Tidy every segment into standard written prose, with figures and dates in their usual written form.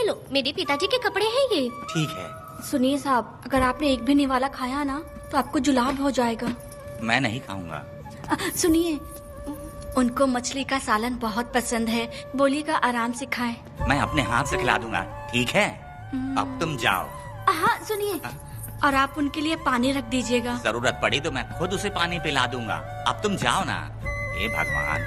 लो, मेरे पिताजी के कपड़े हैं ये। ठीक है। सुनिए साहब, अगर आपने एक भी निवाला खाया ना तो आपको जुलाब हो जाएगा। मैं नहीं खाऊंगा। सुनिए, उनको मछली का सालन बहुत पसंद है, बोलिएगा आराम से खाएं। मैं अपने हाथ से खिला दूंगा, ठीक है? अब तुम जाओ। हाँ सुनिए, और आप उनके लिए पानी रख दीजिएगा। जरूरत पड़ी तो मैं खुद उसे पानी पिला दूंगा। अब तुम जाओ ना। हे भगवान।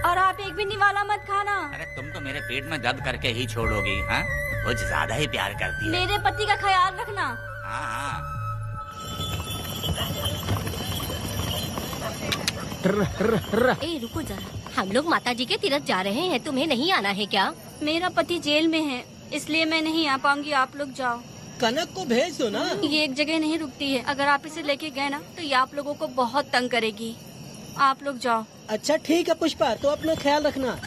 और आप एक भी निवाला मत खाना। अरे तुम तो मेरे पेट में दर्द करके ही छोड़ोगी, हाँ? कुछ ज्यादा ही प्यार करती है। मेरे पति का ख्याल रखना। हाँ हाँ। ए रुको जरा, हम लोग माताजी के तीर्थ जा रहे हैं, तुम्हें नहीं आना है क्या? मेरा पति जेल में है, इसलिए मैं नहीं आ पाऊंगी। आप लोग जाओ। कनक को भेज दो ना। ये एक जगह नहीं रुकती है, अगर आप इसे लेके गए ना तो ये आप लोगों को बहुत तंग करेगी। आप लोग जाओ। अच्छा ठीक है पुष्पा, तो अपना ख्याल रखना।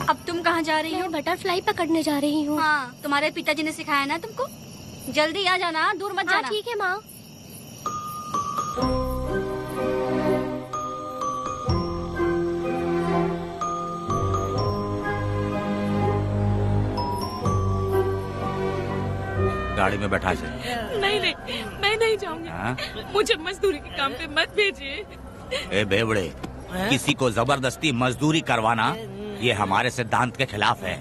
अब तुम कहाँ जा रही हो? मैं बटरफ्लाई पकड़ने जा रही हूँ। हाँ, तुम्हारे पिताजी ने सिखाया ना तुमको। जल्दी आ जाना, दूर मत हाँ जाना। ठीक है माँ। गाड़ी में बैठा से। नहीं नहीं, मैं नहीं जाऊंगी। हाँ? मुझे मजदूरी के काम पे मत भेजिए। ए बेवड़े, किसी को जबरदस्ती मजदूरी करवाना ये हमारे सिद्धांत के खिलाफ है।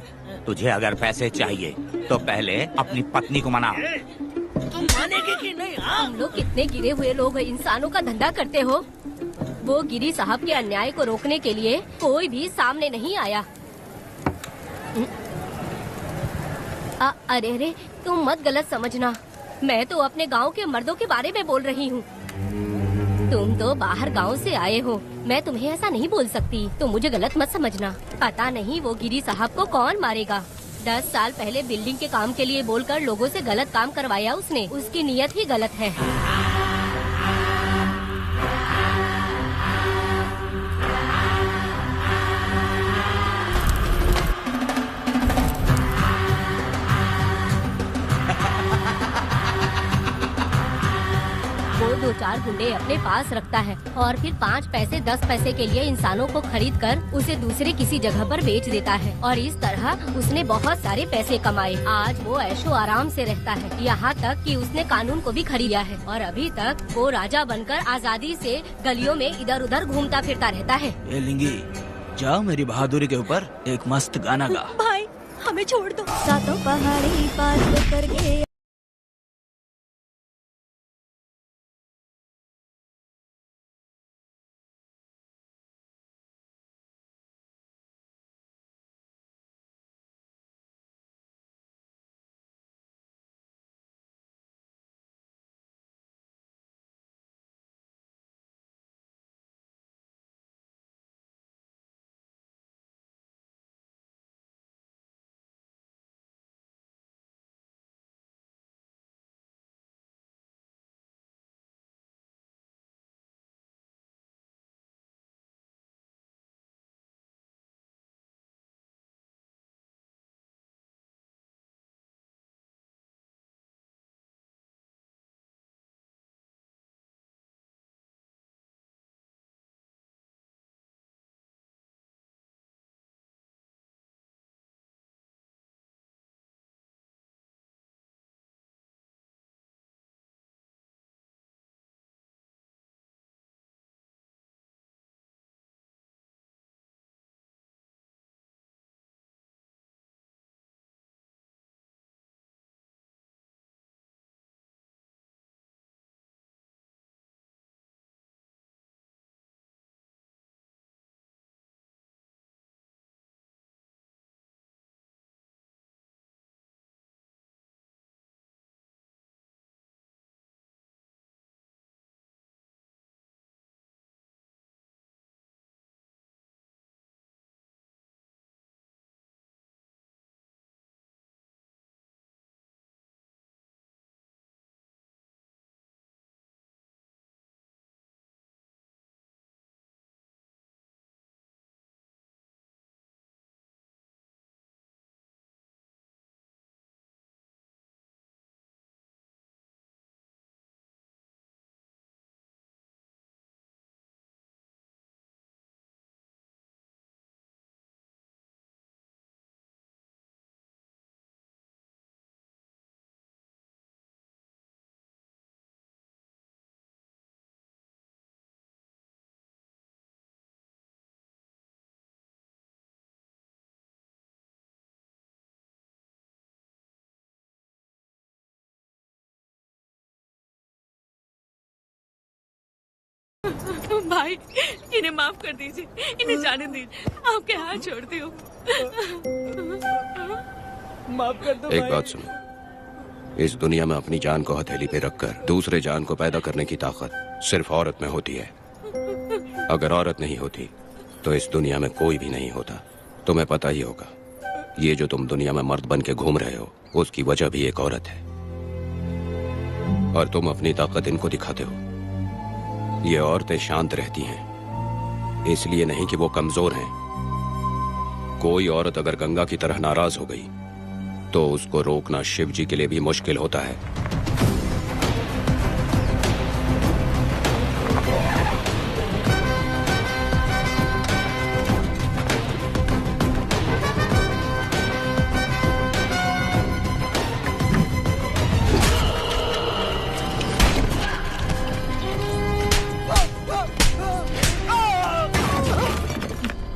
तुझे अगर पैसे चाहिए तो पहले अपनी पत्नी को मना। तुम मानेगी कि नहीं? हाँ? तुम लोग कितने गिरे हुए लोग इंसानों का धंधा करते हो। वो गिरी साहब के अन्याय को रोकने के लिए कोई भी सामने नहीं आया। अरे अरे, तुम मत गलत समझना, मैं तो अपने गांव के मर्दों के बारे में बोल रही हूँ। तुम तो बाहर गांव से आए हो, मैं तुम्हें ऐसा नहीं बोल सकती, तुम मुझे गलत मत समझना। पता नहीं वो गिरी साहब को कौन मारेगा। 10 साल पहले बिल्डिंग के काम के लिए बोलकर लोगों से गलत काम करवाया उसने। उसकी नीयत ही गलत है। वो 2-4 गुंडे अपने पास रखता है और फिर 5 पैसे 10 पैसे के लिए इंसानों को खरीद कर उसे दूसरे किसी जगह पर बेच देता है, और इस तरह उसने बहुत सारे पैसे कमाए। आज वो ऐशो आराम से रहता है, यहाँ तक कि उसने कानून को भी खरीदा है, और अभी तक वो राजा बनकर आजादी से गलियों में इधर उधर घूमता फिरता रहता है। ए लिंगी, जाओ मेरी बहादुरी के ऊपर एक मस्त गाना गा। भाई हमें छोड़ दो। सातों पहाड़ी पार करके भाई इन्हें माफ कर दीजिए, इन्हें जाने दीजिए, आपके हाथ छोड़ती हूँ। माफ कर दो एक भाई। बात सुनो, इस दुनिया में अपनी जान को हथेली पे रखकर दूसरे जान को पैदा करने की ताकत सिर्फ औरत में होती है। अगर औरत नहीं होती तो इस दुनिया में कोई भी नहीं होता। तुम्हें पता ही होगा, ये जो तुम दुनिया में मर्द बन के घूम रहे हो उसकी वजह भी एक औरत है, और तुम अपनी ताकत इनको दिखाते हो। ये औरतें शांत रहती हैं, इसलिए नहीं कि वो कमजोर हैं। कोई औरत अगर गंगा की तरह नाराज हो गई तो उसको रोकना शिव जी के लिए भी मुश्किल होता है।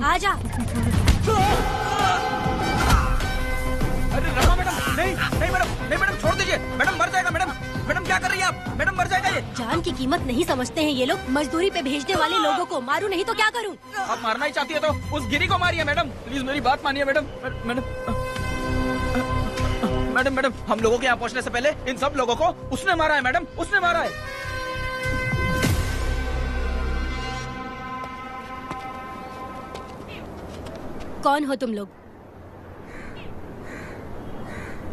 आजा। अरे रमा मैडम, नहीं नहीं मैडम, नहीं मैडम, छोड़ दीजिए मैडम, मर जाएगा मैडम। मैडम क्या कर रही है आप? मैडम मर जाएगा ये। जान की कीमत नहीं समझते हैं ये लोग। मजदूरी पे भेजने वाले लोगों को मारूं नहीं तो क्या करूं? आप मारना ही चाहती है तो उस गिरी को मारिए मैडम, प्लीज मेरी बात मानिए मैडम। मैडम मैडम मैडम, हम लोगों के यहाँ पहुँचने से पहले इन सब लोगों को उसने मारा है मैडम, उसने मारा है। कौन हो तुम लोग?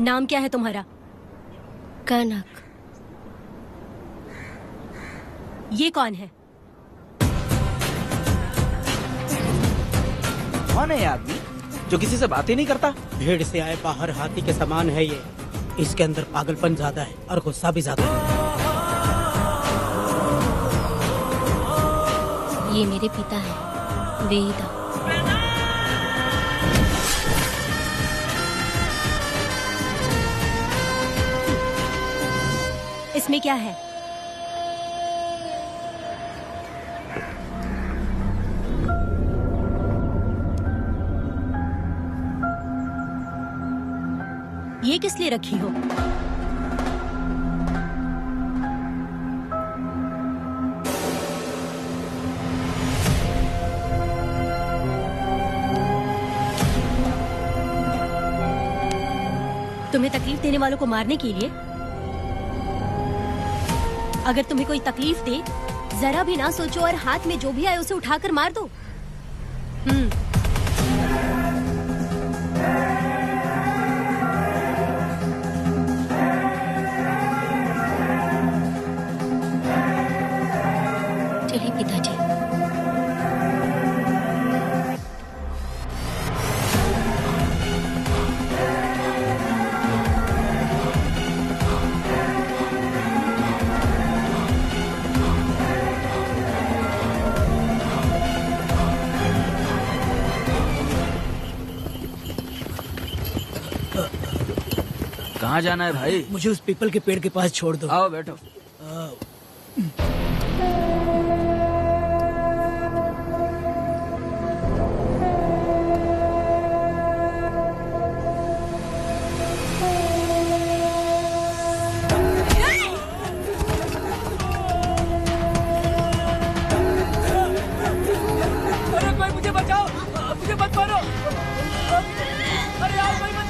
नाम क्या है तुम्हारा? कनक। ये कौन है? कौन है ये आदमी जो किसी से बात ही नहीं करता? भीड़ से आए बाहर हाथी के समान है ये। इसके अंदर पागलपन ज्यादा है और गुस्सा भी ज्यादा है। ये मेरे पिता है, वेदा। इसमें क्या है? ये किस लिए रखी हो? तुम्हें तकलीफ देने वालों को मारने के लिए? अगर तुम्हें कोई तकलीफ दे, जरा भी ना सोचो और हाथ में जो भी आए उसे उठाकर मार दो। चलिए पिताजी। कहाँ जाना है भाई? मुझे उस पीपल के पेड़ के पास छोड़ दो। आओ बैठो। अरे कोई मुझे बचाओ, मुझे मत मारो। अरे यार कोई बचाओ।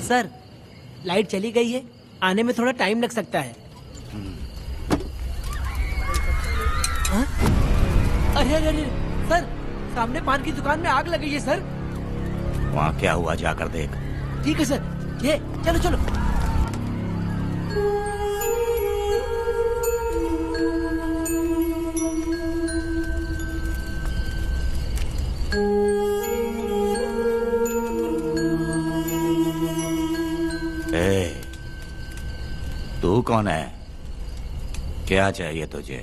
सर, लाइट चली गई है, आने में थोड़ा टाइम लग सकता है। हाँ? अरे अरे अरे सर, सामने पान की दुकान में आग लगी है सर। वहाँ क्या हुआ जाकर देख। ठीक है सर, ये चलो चलो। कौन है? क्या चाहिए तुझे?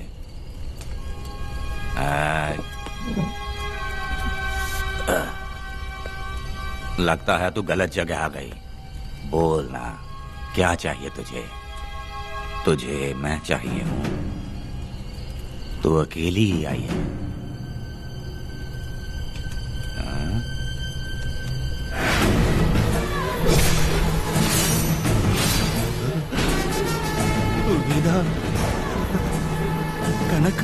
लगता है तू गलत जगह आ गई। बोल ना, क्या चाहिए तुझे? तुझे मैं चाहिए हूं। तू अकेली ही आई है। वेदा, कनक,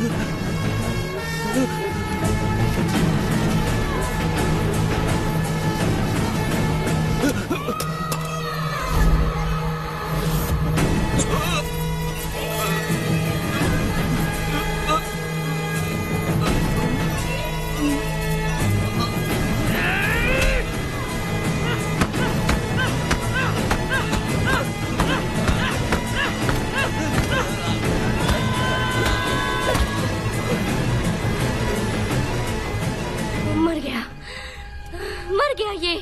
मर गया ये।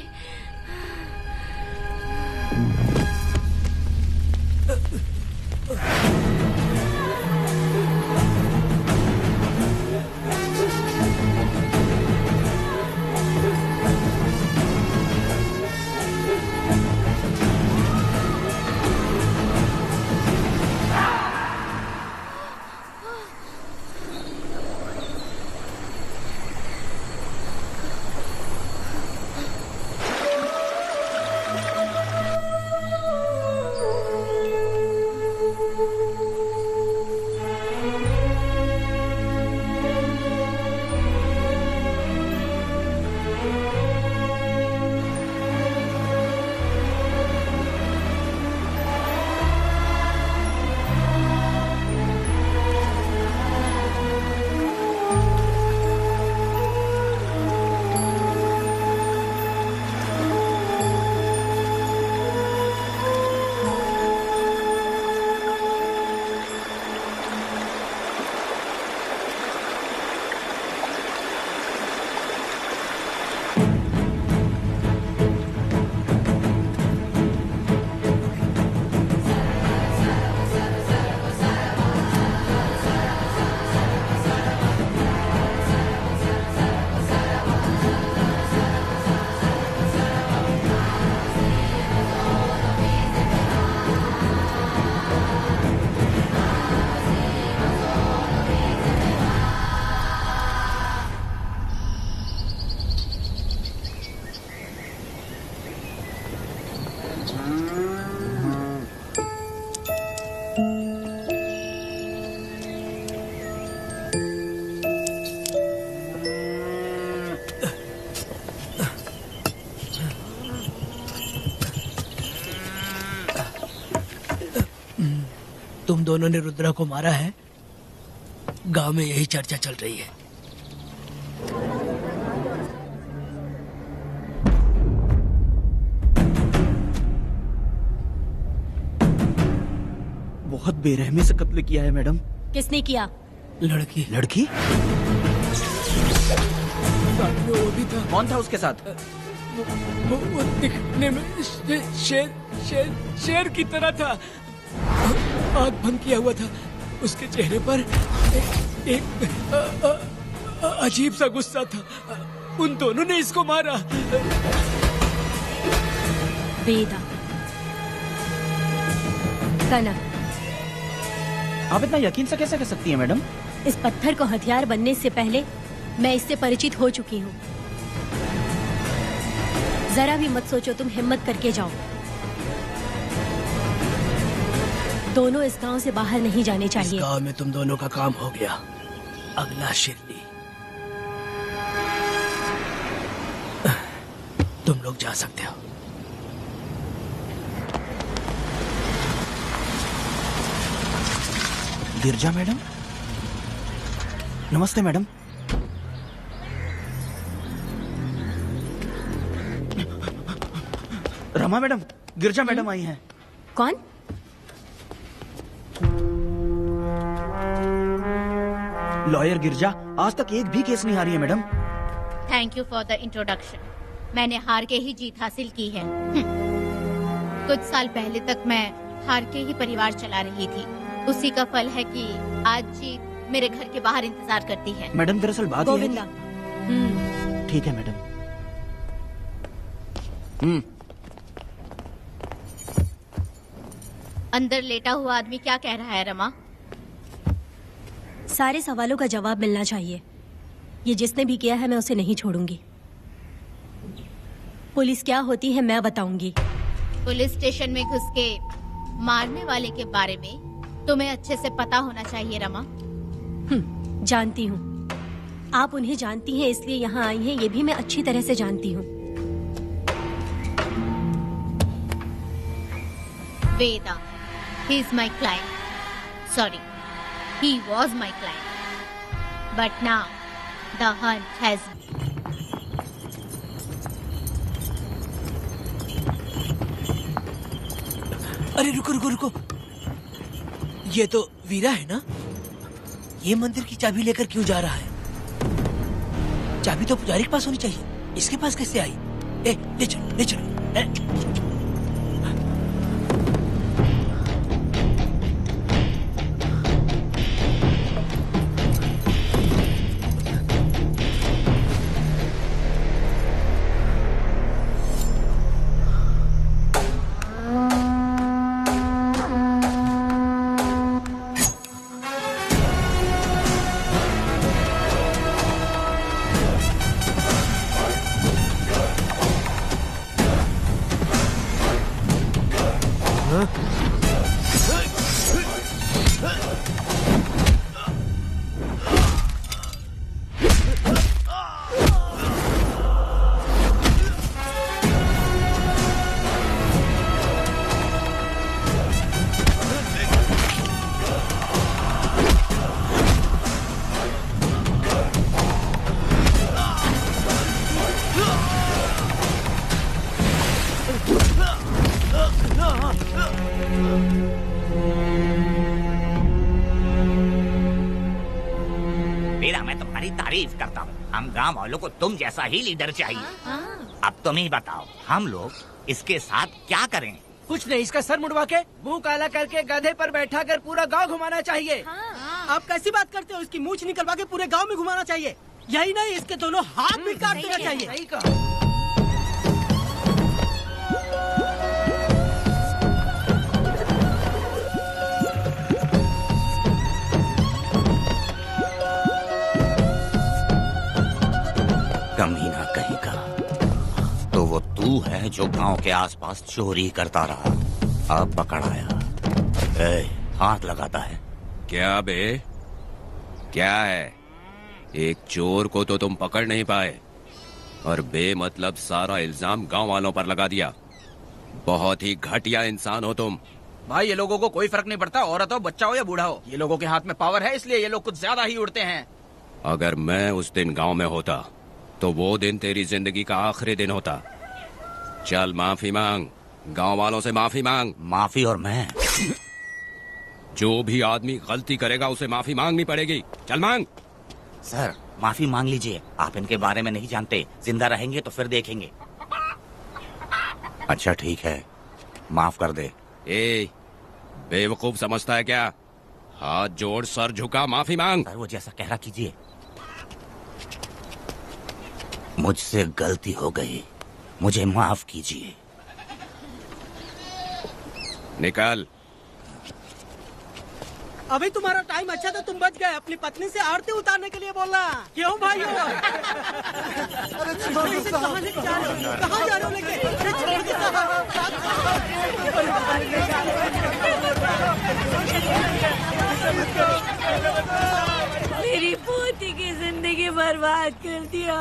तुम दोनों ने रुद्रा को मारा है? गांव में यही चर्चा चल रही है। बहुत बेरहमी से कत्ल किया है मैडम। किसने किया? लड़की। लड़की? साथ में वो भी था। कौन था उसके साथ? वो दिखने में शेर की तरह था। आंख बंद किया हुआ था। उसके चेहरे पर एक अजीब सा गुस्सा था। उन दोनों ने इसको मारा। वेदा, कनक, आप इतना यकीन से कैसे कह सकती हैं मैडम? इस पत्थर को हथियार बनने से पहले मैं इससे परिचित हो चुकी हूँ। जरा भी मत सोचो, तुम हिम्मत करके जाओ। दोनों इस गांव से बाहर नहीं जाने चाहिए। इस गांव में तुम दोनों का काम हो गया। अगला शिरली। तुम लोग जा सकते हो। गिरजा मैडम, नमस्ते मैडम। रमा मैडम, गिरजा मैडम आई हैं। कौन? लॉयर गिरजा आज तक एक भी केस नहीं हारी है madam. Thank you for the introduction. मैंने हार के ही जीत हासिल की है। कुछ साल पहले तक मैं हार के ही परिवार चला रही थी। उसी का फल है कि आज जीत मेरे घर के बाहर इंतजार करती है। मैडम दरअसल बात ये है गोविंदा, कि- ठीक है मैडम। अंदर लेटा हुआ आदमी क्या कह रहा है रमा? सारे सवालों का जवाब मिलना चाहिए। ये जिसने भी किया है मैं उसे नहीं छोड़ूंगी। पुलिस क्या होती है मैं बताऊंगी। पुलिस स्टेशन में घुस के मारने वाले के बारे में तुम्हें अच्छे से पता होना चाहिए रमा। जानती हूँ। आप उन्हें जानती हैं इसलिए यहाँ आई हैं, ये भी मैं अच्छी तरह से जानती हूँ। वेदा, he is my client. Sorry, he was my client. But now, the hunt has. अरे रुको रुको रुको, ये तो वीरा है ना? ये मंदिर की चाबी लेकर क्यों जा रहा है? चाबी तो पुजारी के पास होनी चाहिए, इसके पास कैसे आई? ले चलो ले चलो। वीरा, मैं तुम्हारी तारीफ करता हूँ। हम गांव वालों को तुम जैसा ही लीडर चाहिए। अब तुम ही बताओ, हम लोग इसके साथ क्या करें? कुछ नहीं, इसका सर मुड़वा के मुंह काला करके गधे पर बैठा कर पूरा गांव घुमाना चाहिए। आप कैसी बात करते हो? इसकी मूछ निकलवा के पूरे गांव में घुमाना चाहिए। यही नहीं, इसके दोनों हाथ भी काट देना चाहिए। सही कहा। कमीना कहीं का। तो वो तू है जो गांव के आसपास चोरी करता रहा, अब पकड़ाया। हाथ लगाता है। क्या बे? क्या है? एक चोर को तो तुम पकड़ नहीं पाए और बेमतलब सारा इल्जाम गांव वालों पर लगा दिया। बहुत ही घटिया इंसान हो तुम। भाई, ये लोगों को कोई फर्क नहीं पड़ता, औरत हो, बच्चा हो या बूढ़ा हो। ये लोगों के हाथ में पावर है, इसलिए ये लोग कुछ ज्यादा ही उड़ते हैं। अगर मैं उस दिन गांव में होता तो वो दिन तेरी जिंदगी का आखिरी दिन होता। चल माफी मांग, गांव वालों से माफी मांग। माफी? और मैं? जो भी आदमी गलती करेगा उसे माफी मांगनी पड़ेगी। चल मांग। सर, माफी मांग लीजिए। आप इनके बारे में नहीं जानते, जिंदा रहेंगे तो फिर देखेंगे। अच्छा ठीक है, माफ कर दे। ए, बेवकूफ समझता है क्या? हाथ जोड़, सर झुका, माफी मांग। सर, वो जैसा कह रहा कीजिए। मुझसे गलती हो गई, मुझे माफ कीजिए। निकल। अभी तुम्हारा टाइम अच्छा था, तुम बच गए। अपनी पत्नी से आरती उतारने के लिए बोलना। क्यों भाइयों? इसे कहाँ लेके जा रहे हो? कहाँ जा रहे हो लेके? अरे छोड़ दे मेरी पोती की जिंदगी बर्बाद कर दिया।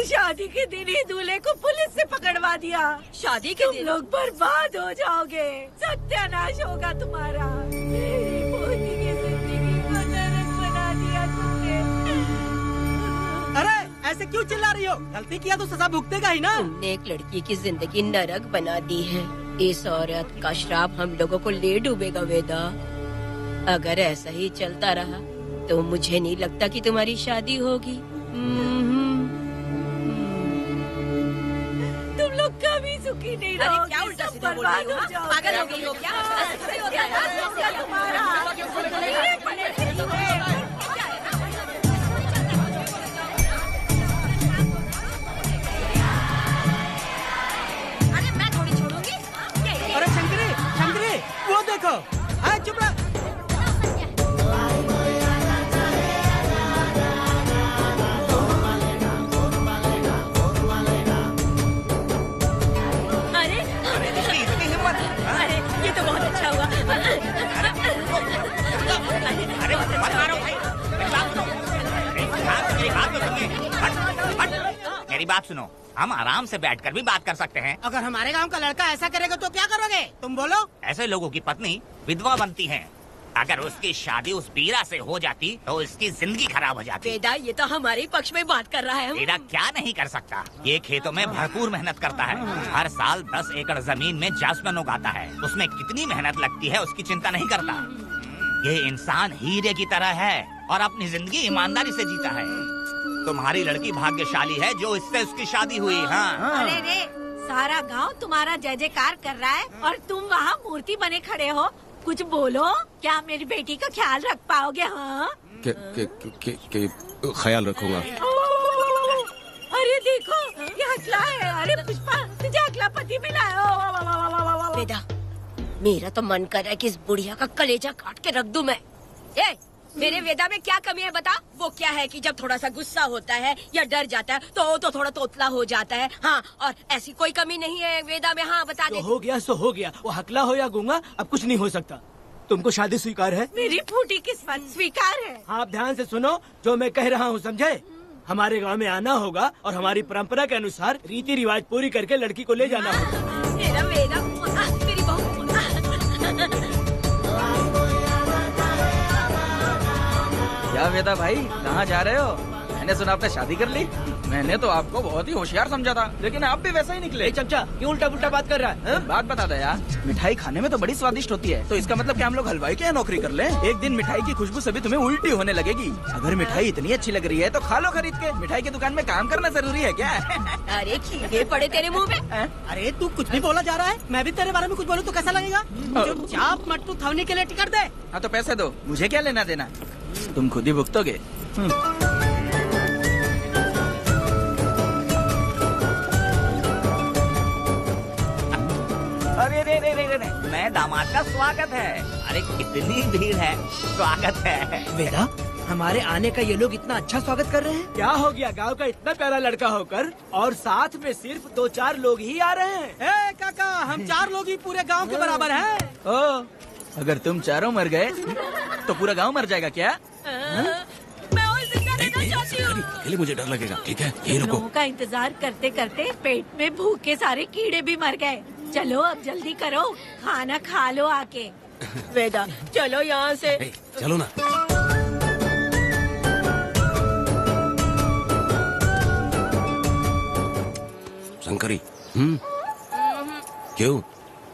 शादी के दिन ही दूल्हे को पुलिस से पकड़वा दिया। शादी के दिन लोग बर्बाद हो जाओगे, सत्यानाश होगा तुम्हारा। मेरी पोती की जिंदगी को नरक बना दिया तुमने। अरे ऐसे क्यों चिल्ला रही हो? गलती किया तो सजा भुगतेगा ही ना। तुमने एक लड़की की जिंदगी नरक बना दी है। इस औरत का श्राप हम लोगों को ले डूबेगा वेदा। अगर ऐसा ही चलता रहा तो मुझे नहीं लगता कि तुम्हारी शादी होगी। तुम लोग कभी सुख ही नहीं अरे रहोगे, क्या उल्टा सब सीधा बोल रही बर्बाद हो, हो हाँ? जाओगे। पागल हो गई हो क्या? ऐसे होता है यार? तुम्हारा कीड़े पड़े थे तुम्हें। अरे मैं थोड़ी छोड़ूंगी। अरे शंकरी, शंकरी, वो देखो। हाँ, चुप रह। अरे इतनी हिम्मत। अरे ये तो बहुत अच्छा हुआ। अरे मत मारो भाई, मेरी बात सुनो। मेरी बात तो सुनिए। हट। मेरी बात सुनो, हम आराम से बैठकर भी बात कर सकते हैं। अगर हमारे गांव का लड़का ऐसा करेगा तो क्या करोगे? तुम बोलो। ऐसे लोगों की पत्नी विधवा बनती है। अगर उसकी शादी उस बीरा से हो जाती तो उसकी जिंदगी खराब हो जाती। वेदा ये तो हमारे पक्ष में बात कर रहा है। बीरा क्या नहीं कर सकता? ये खेतों में भरपूर मेहनत करता है। हर साल 10 एकड़ जमीन में जासमन उगाता है। उसमें कितनी मेहनत लगती है उसकी चिंता नहीं करता। ये इंसान हीरे की तरह है और अपनी जिंदगी ईमानदारी से जीता है। तुम्हारी लड़की भाग्यशाली है जो इससे उसकी शादी हुई। हाँ, अरे रे, सारा गांव तुम्हारा जय जयकार कर रहा है और तुम वहाँ मूर्ति बने खड़े हो। कुछ बोलो, क्या मेरी बेटी का ख्याल रख पाओगे? हाँ, ख्याल रखूंगा। अरे देखो, ये हकला है। अरे पुष्पा, तुझे हकला पति मिला है। वेदा मेरा तो मन कर रहा है कि इस बुढ़िया का कलेजा काट के रख दूं मैं। ए, मेरे वेदा में क्या कमी है बता? वो क्या है कि जब थोड़ा सा गुस्सा होता है या डर जाता है तो थोड़ा तोतला हो जाता है। हाँ, और ऐसी कोई कमी नहीं है वेदा में। हाँ बता दे। हो गया सो हो गया। वो हकला हो या गूंगा, अब कुछ नहीं हो सकता। तुमको शादी स्वीकार है? मेरी फूटी किस्मत स्वीकार है। आप ध्यान से सुनो जो मैं कह रहा हूँ, समझे? हमारे गांव में आना होगा और हमारी परंपरा के अनुसार रीति रिवाज पूरी करके लड़की को ले जाना होगा। मेरा वेदा, मेरी बहू। क्या वेदा भाई, कहाँ जा रहे हो? मैंने सुना आपने शादी कर ली। मैंने तो आपको बहुत ही होशियार समझा था, लेकिन आप भी वैसा ही निकले। चमचा, क्यों उल्टा पुल्टा बात कर रहा है? बात बता दे यार, मिठाई खाने में तो बड़ी स्वादिष्ट होती है, तो इसका मतलब क्या हम लोग हलवाई के यहाँ नौकरी कर लें? एक दिन मिठाई की खुशबू से भी तुम्हें उल्टी होने लगेगी। अगर मिठाई इतनी अच्छी लग रही है तो खा लो खरीद के। मिठाई की दुकान में काम करना जरूरी है क्या? अरे कीड़े पड़े तेरे मुंह में। अरे तू कुछ भी बोला जा रहा है। मैं भी तेरे बारे में कुछ बोलूं तो कैसा लगेगा? चुपचाप मट्टू थवने के लिए टिकट दे। हाँ तो पैसे दो, मुझे क्या लेना देना, तुम खुद ही भुगतोगे। अरे रे रे रे रे, मैं दामाद का स्वागत है। अरे कितनी भीड़ है, स्वागत है। वेदा, हमारे आने का ये लोग इतना अच्छा स्वागत कर रहे हैं। क्या हो गया गांव का इतना प्यारा लड़का होकर और साथ में सिर्फ 2-4 लोग ही आ रहे हैं। ए काका, हम 4 लोग ही पूरे गांव के बराबर हैं। ओ, अगर तुम चारों मर गए तो पूरा गांव मर जाएगा क्या? मैं और जिंदा रहना चाहती हूँ। अकेले मुझे डर लगेगा। ठीक है, यही रुको। लोगों का इंतजार करते करते पेट में भूख के सारे कीड़े भी मर गए। चलो अब जल्दी करो, खाना खा लो आके। वेदा चलो यहाँ से। ए, चलो ना। शंकरी, क्यों?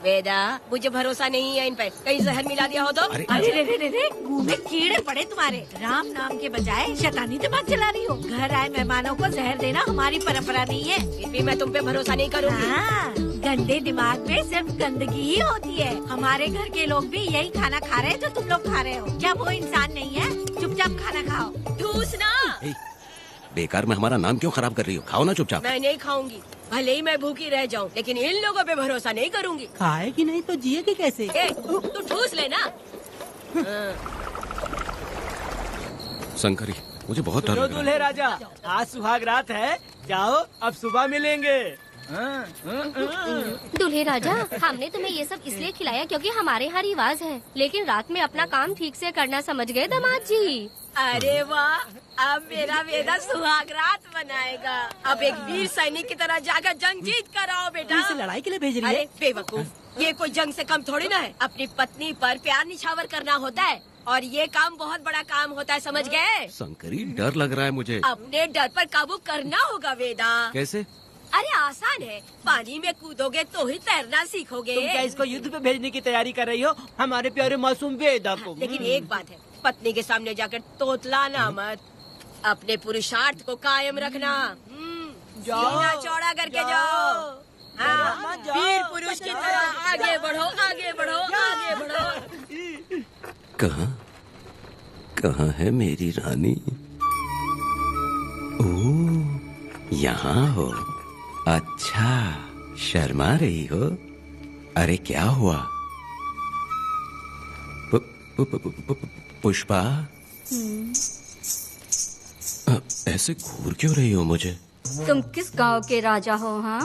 वेदा मुझे भरोसा नहीं है इन पे, कहीं जहर मिला दिया हो तो। अरे अरे रे रे रे रे, मुंह में कीड़े पड़े तुम्हारे। राम नाम के बजाय शैतानी दिमाग चला रही हो। घर आए मेहमानों को जहर देना हमारी परंपरा नहीं है। फिर भी मैं तुम पे भरोसा नहीं करूँगी। हाँ, गंदे दिमाग में सिर्फ गंदगी ही होती है। हमारे घर के लोग भी यही खाना खा रहे हैं जो तुम लोग खा रहे हो। क्या वो इंसान नहीं है? चुपचाप खाना खाओ। ठूसना। ए, बेकार में हमारा नाम क्यों खराब कर रही हो? खाओ ना चुपचाप। मैं नहीं खाऊंगी, भले ही मैं भूखी रह जाऊं, लेकिन इन लोगों पे भरोसा नहीं करूंगी। खाएगी नहीं तो जिएगी कैसे? ए, तू ठूस लेना। शंकरी, मुझे बहुत डर जो लग रहा है। दूल्हे राजा, आज सुहाग रात है, जाओ अब सुबह मिलेंगे। दूल्हे राजा, हमने तुम्हें ये सब इसलिए खिलाया क्योंकि हमारे यहाँ रिवाज है, लेकिन रात में अपना काम ठीक से करना समझ गए दामाद जी। अरे वाह, अब मेरा वेदा सुहाग रात मनाएगा। अब एक वीर सैनिक की तरह जाकर जंग जीत कर आओ बेटा। इसे लड़ाई के लिए भेज रही है? अरे बेवकूफ, ये कोई जंग से कम थोड़ी ना है। अपनी पत्नी पर प्यार निछावर करना होता है और ये काम बहुत बड़ा काम होता है, समझ गए? शंकरी, डर लग रहा है मुझे। अपने डर पर काबू करना होगा वेदा। कैसे? अरे आसान है, पानी में कूदोगे तो ही तैरना सीखोगे। तुम क्या इसको युद्ध पे भेजने की तैयारी कर रही हो? हमारे प्यारे मासूम वेदा को। लेकिन एक बात है, पत्नी के सामने जाकर तोतलाना मत, अपने पुरुषार्थ को कायम रखना। सीना चौड़ा करके जाओ। हाँ, वीर पुरुष की तरह आगे बढ़ो, आगे बढ़ो, आगे बढ़ो। कहाँ है मेरी रानी? ओह, यहाँ हो। अच्छा, शर्मा रही हो? अरे क्या हुआ? पुष्पा, ऐसे घूर क्यों रही हो मुझे? तुम किस गांव के राजा हो? हाँ,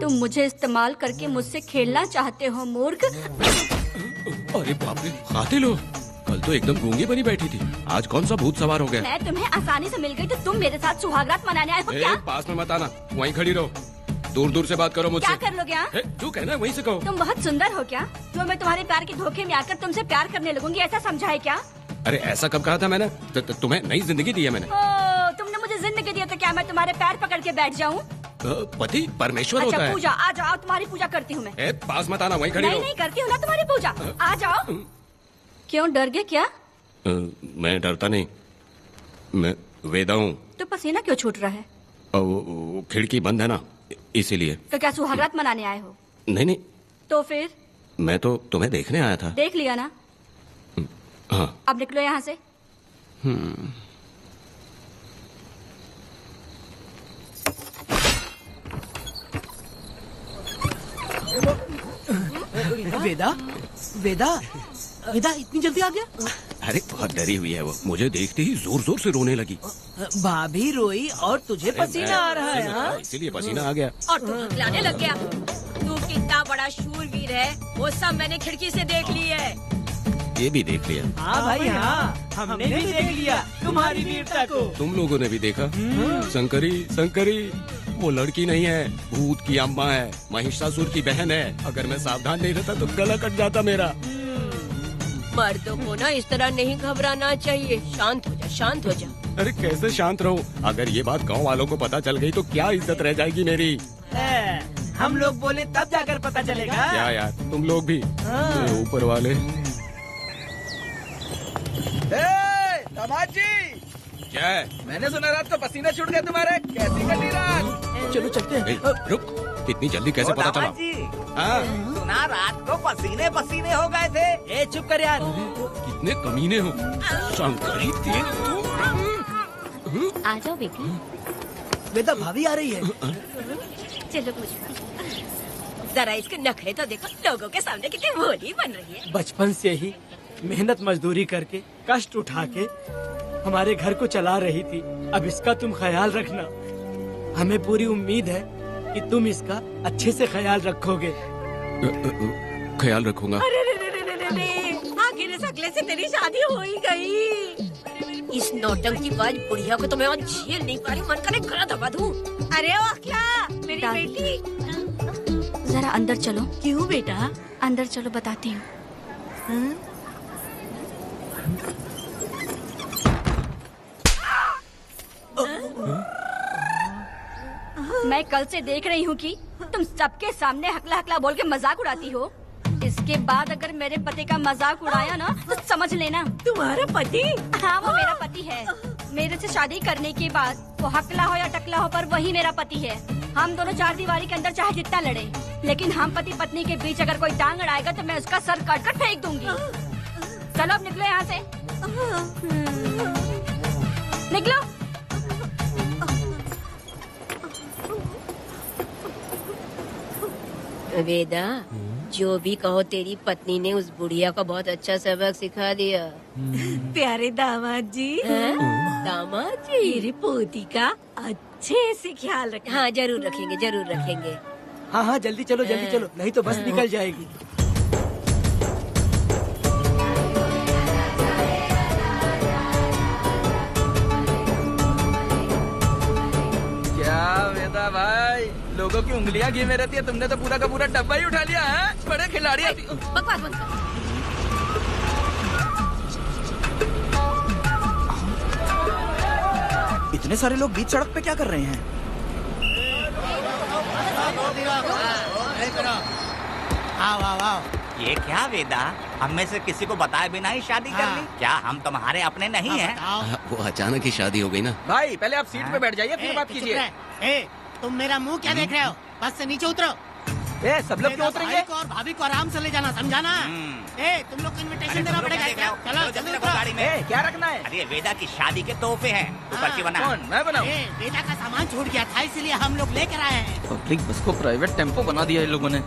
तुम मुझे इस्तेमाल करके मुझसे खेलना चाहते हो मूर्ख? अरे बाप रे, कातिल हो। कल तो एकदम गूंगी बनी बैठी थी, आज कौन सा भूत सवार हो गया? मैं तुम्हें आसानी से मिल गई तो तुम मेरे साथ सुहागरात मनाने आए हो क्या? पास में मत आना, वहीं खड़ी रहो। दूर दूर से बात करो मुझसे। क्या कर लोगे? हाँ? जो कहना है वहीं से कहो। तुम बहुत सुंदर हो क्या? जो मैं तुम्हारे प्यार के धोखे में आकर तुमसे प्यार करने लगूंगी, ऐसा समझा है क्या? अरे ऐसा कब कहा था मैंने? तुम्हें नई जिंदगी दी है मैंने। तुमने मुझे जिंदगी दी है तो क्या मैं तुम्हारे पैर पकड़ के बैठ जाऊँ? पति परमेश्वर होता है। पूजा, आ जाओ, तुम्हारी पूजा करती हूँ मैं। पास मत आना, वहीं खड़ी रहो। नहीं करती हूँ ना तुम्हारी पूजा, आ जाओ। क्यों डर गए क्या? मैं डरता नहीं, मैं वेदा हूँ। तो पसीना क्यों छूट रहा है? वो खिड़की बंद है ना, इसीलिए। तो क्या सुहागरात मनाने आए हो? नहीं। तो फिर? मैं तो तुम्हें देखने आया था। देख लिया ना? हाँ। अब निकलो यहाँ से। वेदा, वेदा, वेदा इतनी जल्दी आ गया? अरे बहुत डरी हुई है वो, मुझे देखते ही जोर जोर से रोने लगी। भाभी रोई और तुझे पसीना आ रहा है? हाँ? इसीलिए पसीना आ गया। और तू हकलाने लग गया। तू कितना बड़ा शूरवीर है, वो सब मैंने खिड़की से देख ली है। ये भी देख लिया? हाँ भाई हाँ, हमने भी देख लिया तुम्हारी वीरता को। तुम लोगों ने भी देखा? शंकरी वो लड़की नहीं है, भूत की अम्मा है, महिषासुर की बहन है। अगर मैं सावधान नहीं रहता तो गला कट जाता मेरा। मर्दों को ना इस तरह नहीं घबराना चाहिए। शांत हो जा, शांत हो जा। अरे कैसे शांत रहूं? अगर ये बात गांव वालों को पता चल गई तो क्या इज्जत रह जाएगी मेरी? हम लोग बोले तब जाकर पता चलेगा। क्या यार, तुम लोग भी ऊपर वाले। दामाद जी, क्या है? मैंने सुना रात को पसीना छूट गया तुम्हारे, कैसी कटी रात? चलो चलते हैं। रुक, इतनी जल्दी कैसे पता चला? सुना रात को पसीने पसीने हो गए थे। ए चुप कर यार। कितने कमीने हो शंकरी, आ जाओ बेटी। वेदा भाभी आ रही है। चलो पूछो। जरा इसके नखरे तो देखो, लोगों के सामने कितनी भोली बन रही है। बचपन से ही मेहनत मजदूरी करके कष्ट उठा के हमारे घर को चला रही थी। अब इसका तुम ख्याल रखना। हमें पूरी उम्मीद है कि तुम इसका अच्छे से ख्याल रखोगे। ख्याल रखूंगा। आखिर इस अगले से तेरी शादी हो ही गई। इस नौटंकीबाज बुढ़िया को तो मैं और झेल नहीं पा रही। मन करे गला दबा दूं। अरे ओ अखला, मेरी बेटी, जरा अंदर चलो। क्यों बेटा? अंदर चलो, बताती हूँ। मैं कल से देख रही हूँ कि तुम सबके सामने हकला हकला बोल के मजाक उड़ाती हो। इसके बाद अगर मेरे पति का मजाक उड़ाया ना तो समझ लेना। तुम्हारा पति? हाँ, वो मेरा पति है। मेरे से शादी करने के बाद वो हकला हो या टकला हो, पर वही मेरा पति है। हम दोनों चार दीवारी के अंदर चाहे जितना लड़े, लेकिन हम पति पत्नी के बीच अगर कोई टांग अड़ाएगा तो मैं उसका सर काट कर फेंक दूंगी। चलो अब निकलो यहाँ से, निकलो। वेदा, जो भी कहो, तेरी पत्नी ने उस बुढ़िया को बहुत अच्छा सबक सिखा दिया। प्यारे दामाद जी, दामाद जी, मेरी पोती का अच्छे से ख्याल रखना। हाँ जरूर रखेंगे, जरूर रखेंगे। हाँ हाँ, जल्दी चलो, जल्दी चलो, नहीं तो बस निकल जाएगी। क्या वेदा भाई, लोगों की उंगलियां घी में रहती है, तुमने तो पूरा का पूरा डब्बा ही उठा लिया है। बड़े खिलाड़ी। बकवास बंद कर। इतने सारे लोग बीच सड़क पे क्या कर रहे हैं? आओ आओ आओ। ये क्या वेदा, हम में से किसी को बताए बिना ही शादी कर ली? क्या हम तुम्हारे अपने नहीं हैं? वो अचानक ही शादी हो गई ना। भाई पहले आप सीट पे बैठ जाइए, फिर बात कीजिए। तुम मेरा मुंह क्या देख रहे हो? बस से नीचे उतरो। ए, सब लोग क्यों उतरेंगे? भाई को और भाभी को आराम से ले जाना, समझाना? ए, तुम लोग को इनविटेशन देना पड़ेगा क्या? चलो जल्दी उतरो। गाड़ी में। ए, क्या रखना है? अरे वेदा की शादी के तोहफे हैं, ऊपर की बना। कौन? मैं बनाऊं? ए, वेदा का सामान छूट गया था, इसलिए हम लोग लेकर आए हैं। पब्लिक बस को प्राइवेट टेम्पो बना दिया इन लोगों ने।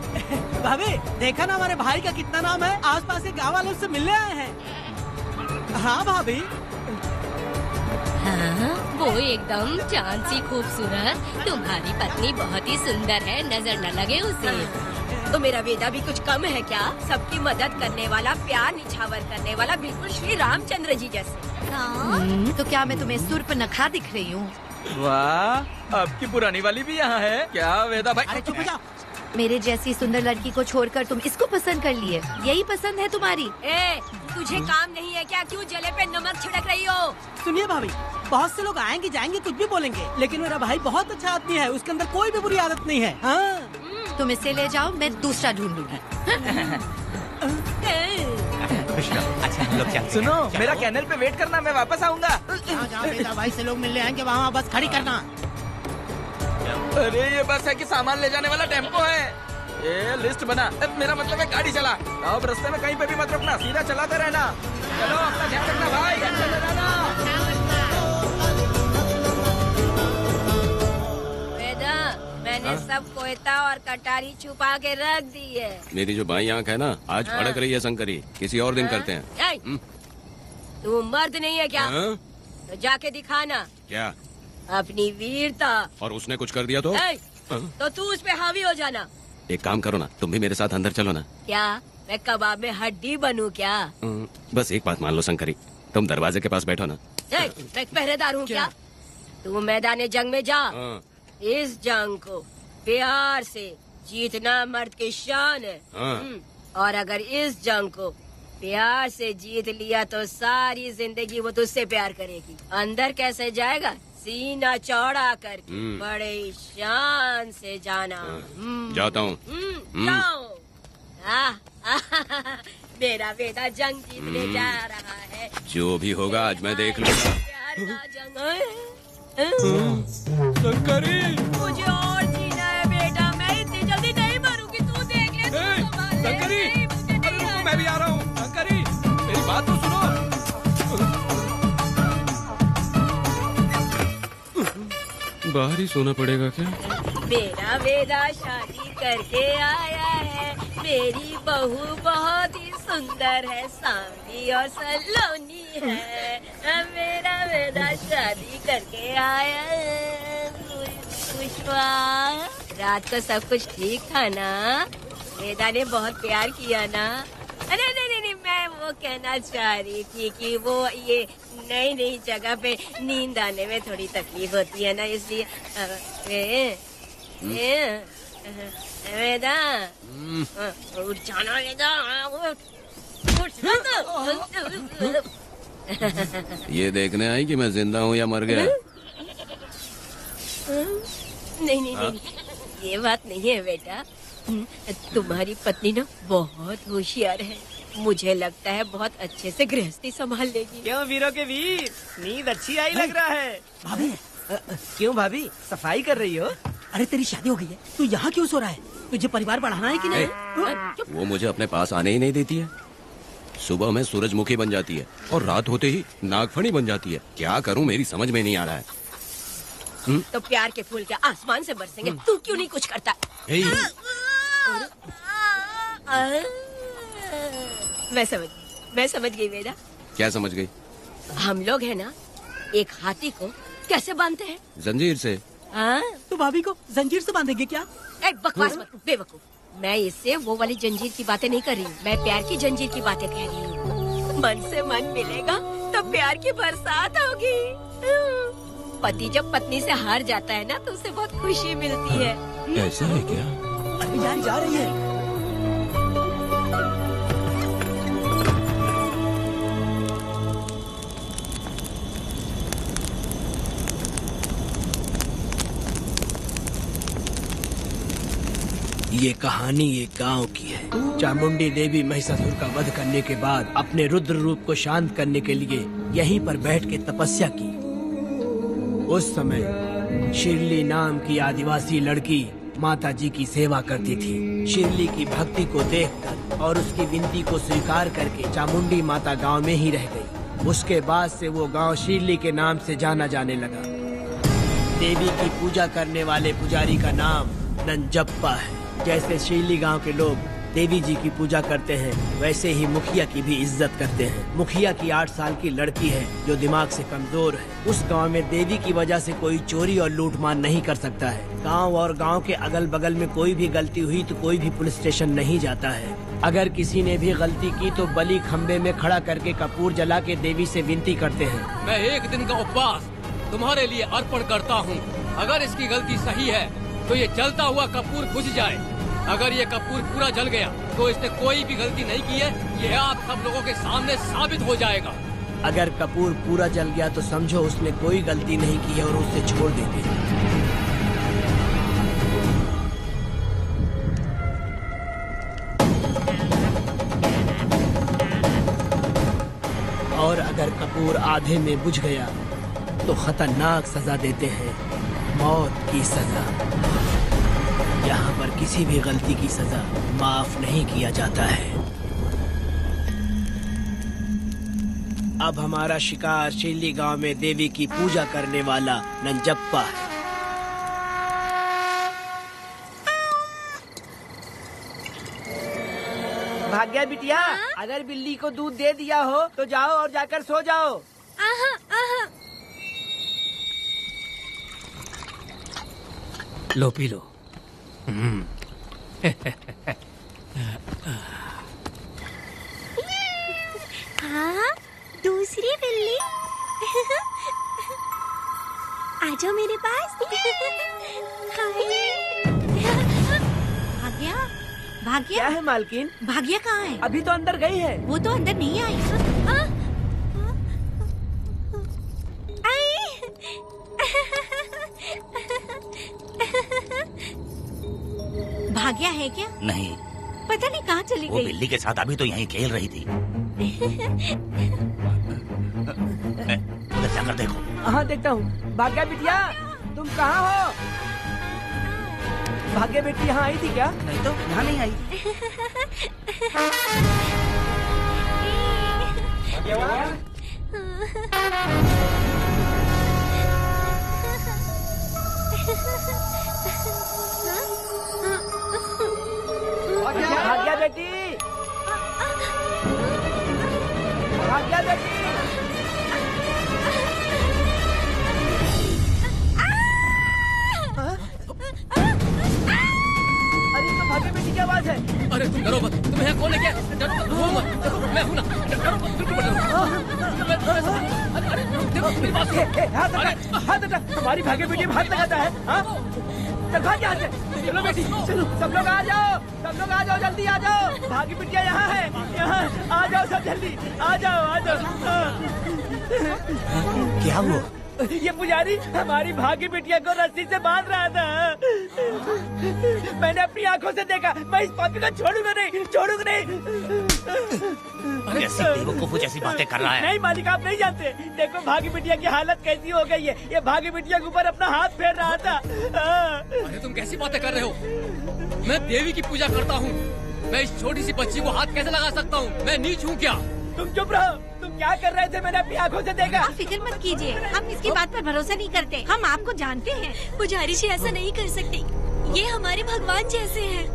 भाभी देखा ना हमारे भाई का कितना नाम है, आसपास के गाँव वालों से मिलने आए हैं। हाँ भाभी। हाँ, वो एकदम चांद सी खूबसूरत। तुम्हारी पत्नी बहुत ही सुंदर है, नजर न लगे उसे। तो मेरा वेदा भी कुछ कम है क्या? सबकी मदद करने वाला, प्यार निछावर करने वाला, बिल्कुल श्री रामचंद्र जी जैसे। तो क्या मैं तुम्हें सुर्प नखा दिख रही हूँ? वाह, आपकी पुरानी वाली भी यहाँ है क्या वेदा भाई? अरे चुप हो जाओ। मेरे जैसी सुंदर लड़की को छोड़कर तुम इसको पसंद कर लिए, यही पसंद है तुम्हारी? ए, तुझे काम नहीं है क्या? क्यों जले पे नमक छिड़क रही हो? सुनिए भाभी, बहुत से लोग आएंगे जाएंगे कुछ भी बोलेंगे, लेकिन मेरा भाई बहुत अच्छा आदमी है, उसके अंदर कोई भी बुरी आदत नहीं है। हाँ। तुम इसे ले जाओ, मैं दूसरा ढूंढूंगी। अच्छा हम लोग चलते हैं। सुनो, चलो। मेरा कैनल पे वेट करना, मैं वापस आऊंगा। जहाँ वेदा भाई से लोग मिलने आएंगे वहाँ बस खड़ी करना। अरे ये बस है कि सामान ले जाने वाला टेम्पो है। ये लिस्ट बना, मेरा मतलब है गाड़ी चला। अब रास्ते में कहीं पे भी मत रुकना, सीधा चलाते रहना। चलो अपना ध्यान रखना भाई, चले जाना। वेदा, मैंने सब कोयता और कटारी छुपा के रख दी है। मेरी जो बाई आंख है ना, आज फड़क रही है शंकरी। किसी और दिन करते हैं। ए, तू मर्द नहीं है क्या? हाँ? तो जाके दिखाना क्या? अपनी वीरता। और उसने कुछ कर दिया तो? ए, तो तू उस पे हावी हो जाना। एक काम करो ना, तुम भी मेरे साथ अंदर चलो ना। क्या मैं कबाब में हड्डी बनूं क्या? बस एक बात मान लो शंकरी, तुम दरवाजे के पास बैठो ना। ए, मैं पहरेदार हूँ क्या? तू मैदान जंग में जा। हाँ। इस जंग को प्यार से जीतना मर्द की शान है। हाँ। और अगर इस जंग को प्यार से जीत लिया तो सारी जिंदगी वो तुझसे प्यार करेगी। अंदर कैसे जाएगा? सीना चौड़ा करके बड़े शान से जाना। जाता हूँ। जाओ। मेरा बेटा जंग जीतने जा रहा है। जो भी होगा आज मैं देख लूंगा। प्यार का जंग। शंकरी, मुझे और जीना है बेटा, मैं इतनी जल्दी नहीं मरूंगी। तू देख ले, तू संभाल ले। शंकरी, नहीं, मुझे नहीं अरे आना। मैं भी आ रहा हूँ। शंकरी, मेरी बात तो सुनो। बाहर ही सोना पड़ेगा क्या? मेरा वेदा शादी करके आया है। मेरी बहू बहुत ही सुंदर है, सांवली और सलोनी है। मेरा वेदा शादी करके आया है। पुष्पा, रात को सब कुछ ठीक था ना? वेदा ने बहुत प्यार किया ना? अरे नहीं, मैं वो कहना चाह रही थी कि वो ये नई जगह पे नींद आने में थोड़ी तकलीफ होती है ना, इसलिए वेदा उठ जाना। वेदा ये देखने आई कि मैं जिंदा हूँ या मर गया? नहीं, ये बात नहीं है बेटा। तुम्हारी पत्नी ना बहुत होशियार है। मुझे लगता है बहुत अच्छे से गृहस्थी संभाल लेगी। क्यों वीरों के वीर, नींद अच्छी आई लग रहा है। भाभी, क्यों भाभी, सफाई कर रही हो? अरे तेरी शादी हो गई है, तू यहाँ क्यों सो रहा है? तुझे परिवार बढ़ाना है कि नहीं? वो मुझे अपने पास आने ही नहीं देती है। सुबह में सूरजमुखी बन जाती है और रात होते ही नागफनी बन जाती है। क्या करूँ मेरी समझ में नहीं आ रहा है। तो प्यार के फूल क्या आसमान से बरसेंगे? तू क्यों नहीं कुछ करता? मैं समझ गई वेदा। क्या समझ गई? हम लोग है ना, एक हाथी को कैसे बांधते हैं? जंजीर से। हाँ? तो भाभी को जंजीर से बांधेंगे क्या? बकवास मत, बेवकूफ। मैं इससे वो वाली जंजीर की बातें नहीं कर रही हूँ, मैं प्यार की जंजीर की बातें कह रही हूँ। मन से मन मिलेगा तो प्यार की बरसात होगी। पति जब पत्नी से हार जाता है ना तो उसे बहुत खुशी मिलती है। ऐसा है क्या? अरे यार जा रही है। ये कहानी एक गांव की है। चामुंडी देवी महिषासुर का वध करने के बाद अपने रुद्र रूप को शांत करने के लिए यहीं पर बैठ के तपस्या की। उस समय शिरली नाम की आदिवासी लड़की माता जी की सेवा करती थी। शिरली की भक्ति को देखकर और उसकी विनती को स्वीकार करके चामुंडी माता गांव में ही रह गई। उसके बाद से वो गांव शिरली के नाम से जाना जाने लगा। देवी की पूजा करने वाले पुजारी का नाम नंजप्पा है। जैसे शिरली गांव के लोग देवी जी की पूजा करते हैं, वैसे ही मुखिया की भी इज्जत करते हैं। मुखिया की 8 साल की लड़की है जो दिमाग से कमजोर है। उस गांव में देवी की वजह से कोई चोरी और लूटमार नहीं कर सकता है। गांव और गांव के अगल बगल में कोई भी गलती हुई तो कोई भी पुलिस स्टेशन नहीं जाता है। अगर किसी ने भी गलती की तो बलि खम्बे में खड़ा करके कपूर जला के देवी से विनती करते हैं। मैं 1 दिन का उपवास तुम्हारे लिए अर्पण करता हूँ। अगर इसकी गलती सही है तो ये जलता हुआ कपूर बुझ जाए। अगर ये कपूर पूरा जल गया तो इसने कोई भी गलती नहीं की है, ये आप सब लोगों के सामने साबित हो जाएगा। अगर कपूर पूरा जल गया तो समझो उसने कोई गलती नहीं की है और उसे छोड़ देते। और अगर कपूर आधे में बुझ गया तो खतरनाक सजा देते हैं, मौत की सजा। यहाँ पर किसी भी गलती की सजा माफ नहीं किया जाता है। अब हमारा शिकार शिरली गांव में देवी की पूजा करने वाला नंजप्पा है। भाग्या बिटिया, अगर बिल्ली को दूध दे दिया हो तो जाओ और जाकर सो जाओ। लो पी लो। हाँ, दूसरी बिल्ली। आ जाओ मेरे पास। भाग्या, भाग्या क्या है मालकिन? भाग्या कहाँ है? अभी तो अंदर गई है। वो तो अंदर नहीं आई। भाग्या है क्या? नहीं, पता नहीं कहाँ चली वो गई। बिल्ली के साथ अभी तो यहीं खेल रही थी। उधर जाकर देखो। हाँ देखता हूँ। भाग्या बिटिया, तुम कहाँ हो? भाग्या बेटी यहाँ आई थी क्या? नहीं तो यहाँ नहीं आई। भाग्या बेटी, भाग्या बेटी। अरे तो भाग्या बेटी की आवाज है। अरे तुम डरो मत, तुम्हें यहाँ कौन है क्या? डरो मत, मैं हूँ ना। डरो मत, बिल्कुल मत डरो। अरे देखो मेरी बात सुनो। हाथ हटा, हमारी भाग्य बेटी में हाथ लगाता है। हाँ? चल भाग यहाँ से। चलो बेटी, चलो सब लोग आ जाओ, सब लोग आ जाओ, जल्दी आ जाओ। भाग्य बिटिया यहाँ है, यहाँ आ जाओ सब जल्दी, आ जाओ, आ जाओ। क्या हुआ? ये पुजारी हमारी भाग्य बिटिया को रस्सी से बांध रहा था। मैंने अपनी आंखों से देखा। मैं इस पापी को छोड़ूंगा नहीं, छोड़ूंगा नहीं। ऐसी बेवकूफों जैसी बातें कर रहा है। नहीं मालिक, आप नहीं जानते। देखो भाग्य बिटिया की हालत कैसी हो गई है। ये भाग्य बिटिया के ऊपर अपना हाथ फेर रहा था। अरे तुम कैसी बातें कर रहे हो? मैं देवी की पूजा करता हूँ। मैं इस छोटी सी बच्ची को हाथ कैसे लगा सकता हूँ? मैं नीच हूँ क्या? तुम चुप रहो। तुम क्या कर रहे थे? मैंने अपनी आंखों से देखा। आप फिक्र मत कीजिए, हम इसकी बात पर भरोसा नहीं करते। हम आपको जानते हैं। पुजारी जी ऐसा नहीं कर सकते, ये हमारे भगवान जैसे हैं।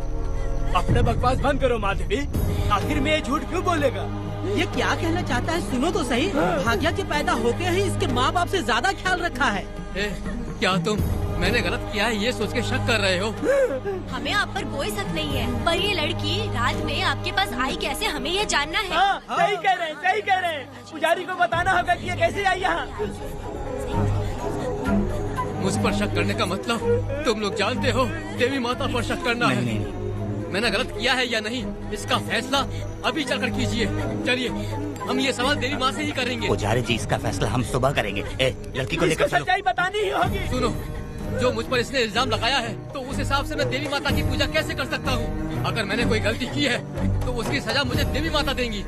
अपना बकवास बंद करो माधवी। आखिर में ये झूठ क्यों बोलेगा? ये क्या कहना चाहता है? सुनो तो सही। भाग्या के पैदा होते ही इसके माँ बाप से ज्यादा ख्याल रखा है। क्या तुम मैंने गलत किया है ये सोच के शक कर रहे हो? हमें आप पर कोई शक नहीं है, पर ये लड़की रात में आपके पास आई कैसे, हमें ये जानना है। हाँ, सही कह रहे हैं, सही कह रहे हैं। पुजारी को बताना होगा कि ये कैसे आई यहाँ। मुझ पर शक करने का मतलब तुम लोग जानते हो देवी माता पर शक करना है। मैंने गलत किया है या नहीं, इसका फैसला अभी चलकर कीजिए। चलिए हम ये सवाल देवी माँ से ही करेंगे। पुजारी जी, इसका फैसला हम सुबह करेंगे। लड़की को लेकर चलो। सच्चाई बतानी ही होगी। सुनो, जो मुझ पर इसने इल्जाम लगाया है तो उस हिसाब से मैं देवी माता की पूजा कैसे कर सकता हूँ? अगर मैंने कोई गलती की है तो उसकी सजा मुझे देवी माता देंगी।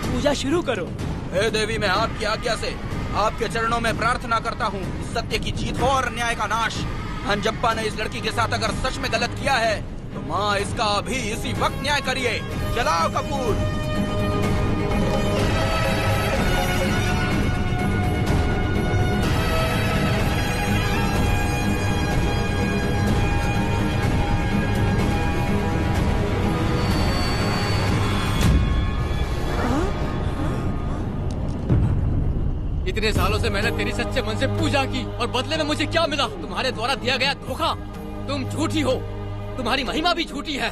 पूजा शुरू करो। हे देवी, मैं आपकी आज्ञा से आपके चरणों में प्रार्थना करता हूँ, सत्य की जीत हो और अन्याय का नाश। अंजप्पा ने इस लड़की के साथ अगर सच में गलत किया है तो माँ इसका अभी इसी वक्त न्याय करिए। चलाओ कपूर। इतने सालों से मैंने तेरी सच्चे मन से पूजा की और बदले में मुझे क्या मिला? तुम्हारे द्वारा दिया गया धोखा। तुम झूठी हो, तुम्हारी महिमा भी झूठी है।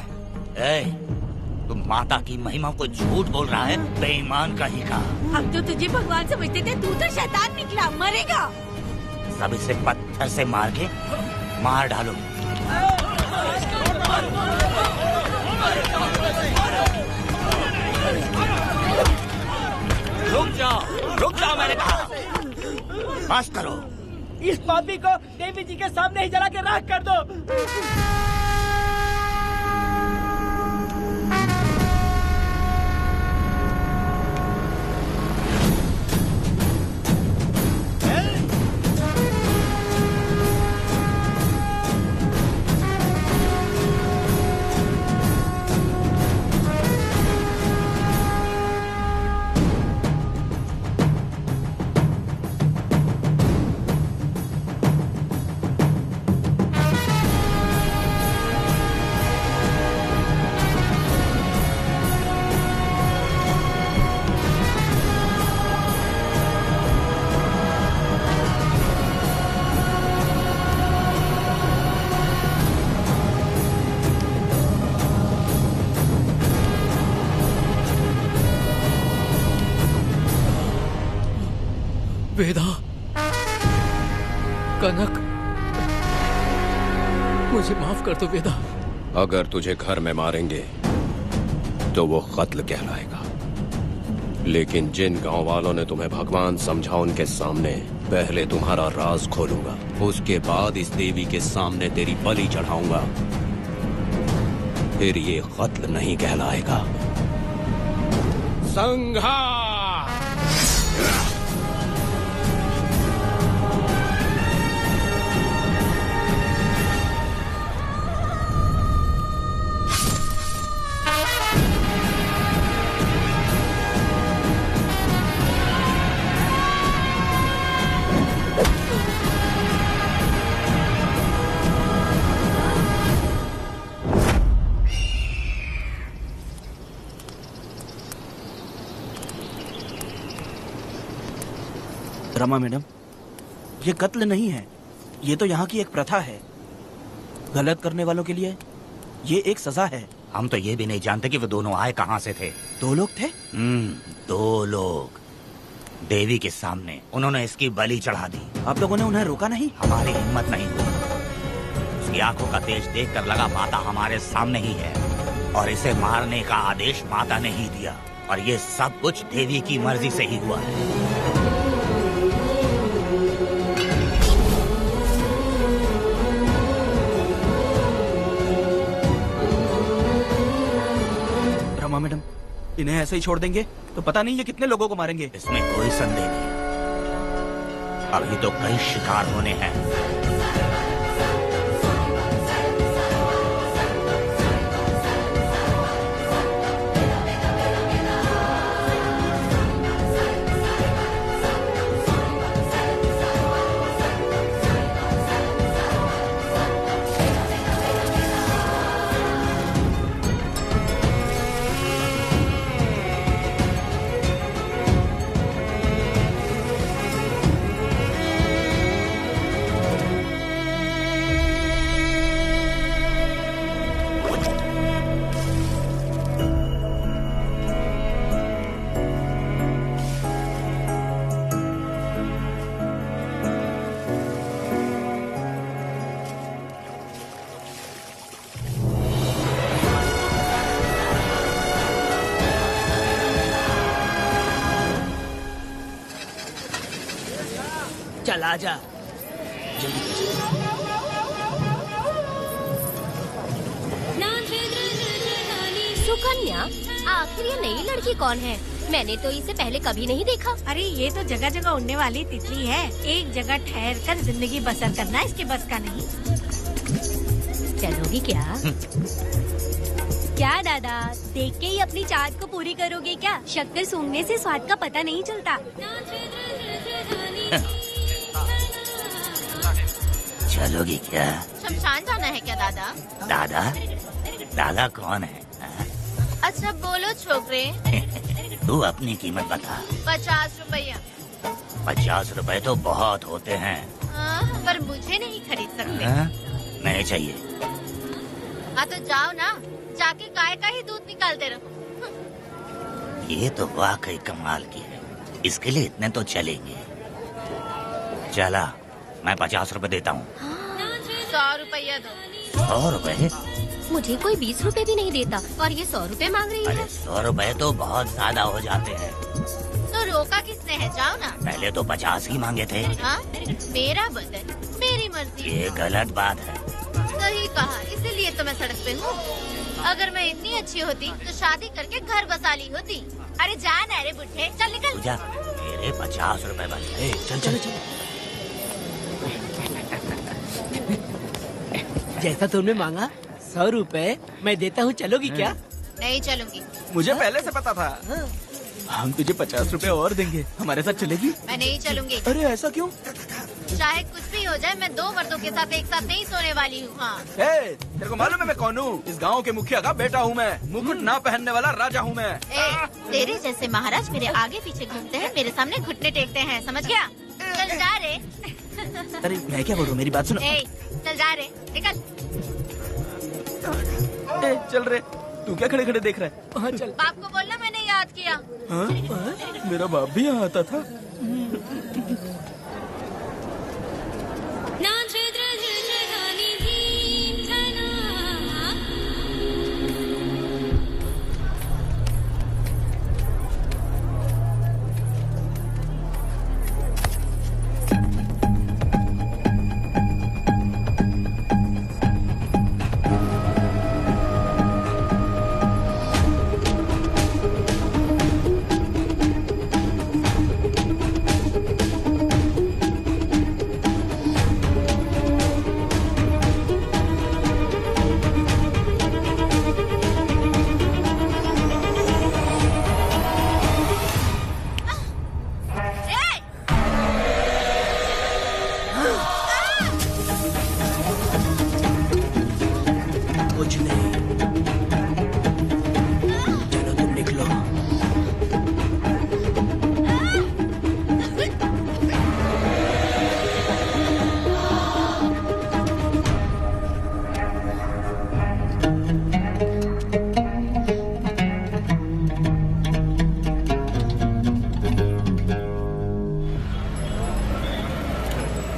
तुम माता की महिमा को झूठ बोल रहा है, बेईमान कहीं का। हम तो तुझे भगवान समझते थे, तू तो शैतान निकला, मरेगा। सब इसे पत्थर से मार के मार डालो। रुक जाओ मैंने कहा। बस करो। इस पापी को देवी जी के सामने ही जला के राख कर दो। वेदा, कनक, मुझे माफ कर दो वेदा। अगर तुझे घर में मारेंगे तो वो कत्ल कहलाएगा, लेकिन जिन गांव वालों ने तुम्हें भगवान समझा उनके सामने पहले तुम्हारा राज खोलूंगा, उसके बाद इस देवी के सामने तेरी बलि चढ़ाऊंगा, फिर ये कत्ल नहीं कहलाएगा। संघार! रमा मैडम, ये कत्ल नहीं है, ये तो यहाँ की एक प्रथा है। गलत करने वालों के लिए ये एक सजा है। हम तो ये भी नहीं जानते कि वो दोनों आए कहाँ से थे। 2 लोग थे? 2 लोग देवी के सामने, उन्होंने इसकी बलि चढ़ा दी। आप लोगों ने उन्हें रोका नहीं? हमारी हिम्मत नहीं हुई। उसकी आंखों का तेज देखकर लगा माता हमारे सामने ही है और इसे मारने का आदेश माता ने ही दिया, और ये सब कुछ देवी की मर्जी से ही हुआ है। रमा मैडम, इन्हें ऐसे ही छोड़ देंगे तो पता नहीं ये कितने लोगों को मारेंगे। इसमें कोई संदेह नहीं, अभी तो कई शिकार होने हैं। चल आजा, सुकन्या, आखिर ये नई लड़की कौन है? मैंने तो इसे पहले कभी नहीं देखा। अरे ये तो जगह जगह उड़ने वाली तितली है। एक जगह ठहर कर जिंदगी बसर करना इसके बस का नहीं। चलोगी क्या? क्या दादा, देख के ही अपनी चाट को पूरी करोगे क्या? शक्कर सूंघने से स्वाद का पता नहीं चलता। चलोगी क्या? शमशान जाना है क्या दादा? दादा? दादा कौन है? अच्छा बोलो छोकरे। तू अपनी कीमत बता। 50 रुपया। 50 रुपए तो बहुत होते हैं। पर मुझे नहीं खरीद सकते। नहीं चाहिए। हाँ तो जाओ ना, जाके गाय का ही दूध निकालते रहो। ये तो वाकई कमाल की है। इसके लिए इतने तो चलेंगे। चला, मैं 50 रुपए देता हूँ। 100 रुपया दो। 100 रुपए? मुझे कोई 20 रुपए भी नहीं देता और ये 100 रुपए मांग रही है। अरे 100 रुपए तो बहुत ज्यादा हो जाते हैं। तो रोका किसने है? जाओ ना। पहले तो 50 ही मांगे थे। हाँ? मेरा बदन, मेरी मर्जी। ये गलत बात है। सही कहा, इसीलिए तो मैं सड़क पे हूँ। अगर मैं इतनी अच्छी होती तो शादी करके घर बसा ली होती। अरे जा ना रे बुढ़े, चल निकल। पूजा, मेरे 50 रुपए बच गए। चल चल चल। जैसा तुमने मांगा 100 रुपए मैं देता हूँ, चलोगी क्या? नहीं चलूंगी। मुझे पहले से पता था। हम तुझे 50 रुपए और देंगे, हमारे साथ चलेगी? मैं नहीं चलूंगी। अरे ऐसा क्यों? चाहे कुछ भी हो जाए, मैं 2 मर्दों के साथ एक साथ नहीं सोने वाली हूँ। हाँ। तेरे को मालूम है मैं कौन हूँ? इस गांव के मुखिया का बेटा हूँ मैं। मुकुट ना पहनने वाला राजा हूँ मैं। तेरे जैसे महाराज मेरे आगे पीछे घूमते हैं, मेरे सामने घुटने टेकते हैं, समझ गया? चल जा रे। अरे मैं क्या बोलूँ, मेरी बात सुनो। चल जा रे, निकल। चल रे, तू क्या खड़े खड़े देख रहा है? हाँ चल। बाप को बोलना मैंने याद किया। हाँ? मेरा बाप भी यहाँ आता था।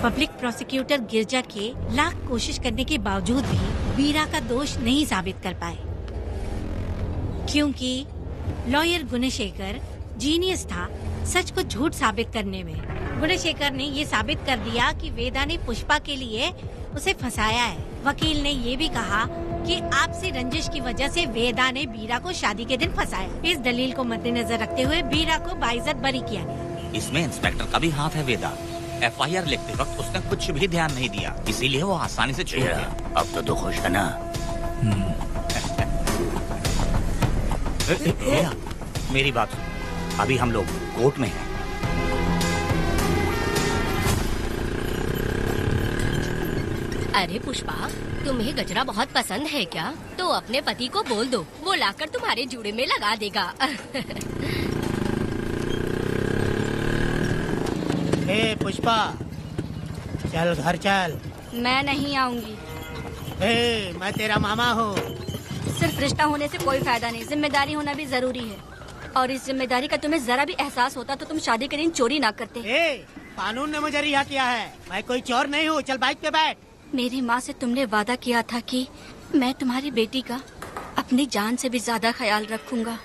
पब्लिक प्रोसिक्यूटर गिरजा के लाख कोशिश करने के बावजूद भी वीरा का दोष नहीं साबित कर पाए, क्योंकि लॉयर गुणशेखर जीनियस था सच को झूठ साबित करने में। गुणशेखर ने ये साबित कर दिया कि वेदा ने पुष्पा के लिए उसे फंसाया है। वकील ने ये भी कहा कि आपसी रंजिश की वजह से वेदा ने वीरा को शादी के दिन फंसाया। इस दलील को मद्देनजर रखते हुए वीरा को बाइज्जत बरी किया गया। इसमें इंस्पेक्टर का भी हाथ है वेदा। FIR लिखते वक्त उसने कुछ भी ध्यान नहीं दिया, इसीलिए वो आसानी से छूट गया। अब तो तू खुश है ना? मेरी बात सुन, अभी हम लोग कोर्ट में हैं। अरे पुष्पा, तुम्हें गजरा बहुत पसंद है क्या? तो अपने पति को बोल दो, वो लाकर तुम्हारे जूड़े में लगा देगा। ए पुष्पा, चल घर चल। मैं नहीं आऊंगी। ए, मैं तेरा मामा हूँ। सिर्फ रिश्ता होने से कोई फायदा नहीं, जिम्मेदारी होना भी जरूरी है। और इस जिम्मेदारी का तुम्हें जरा भी एहसास होता तो तुम शादी के दिन चोरी ना करते। कानून ने मुझे रिहा किया है, मैं कोई चोर नहीं हूँ। चल बाइक पे बैठ। मेरी माँ से तुमने वादा किया था कि मैं तुम्हारी बेटी का अपनी जान से भी ज्यादा ख्याल रखूंगा,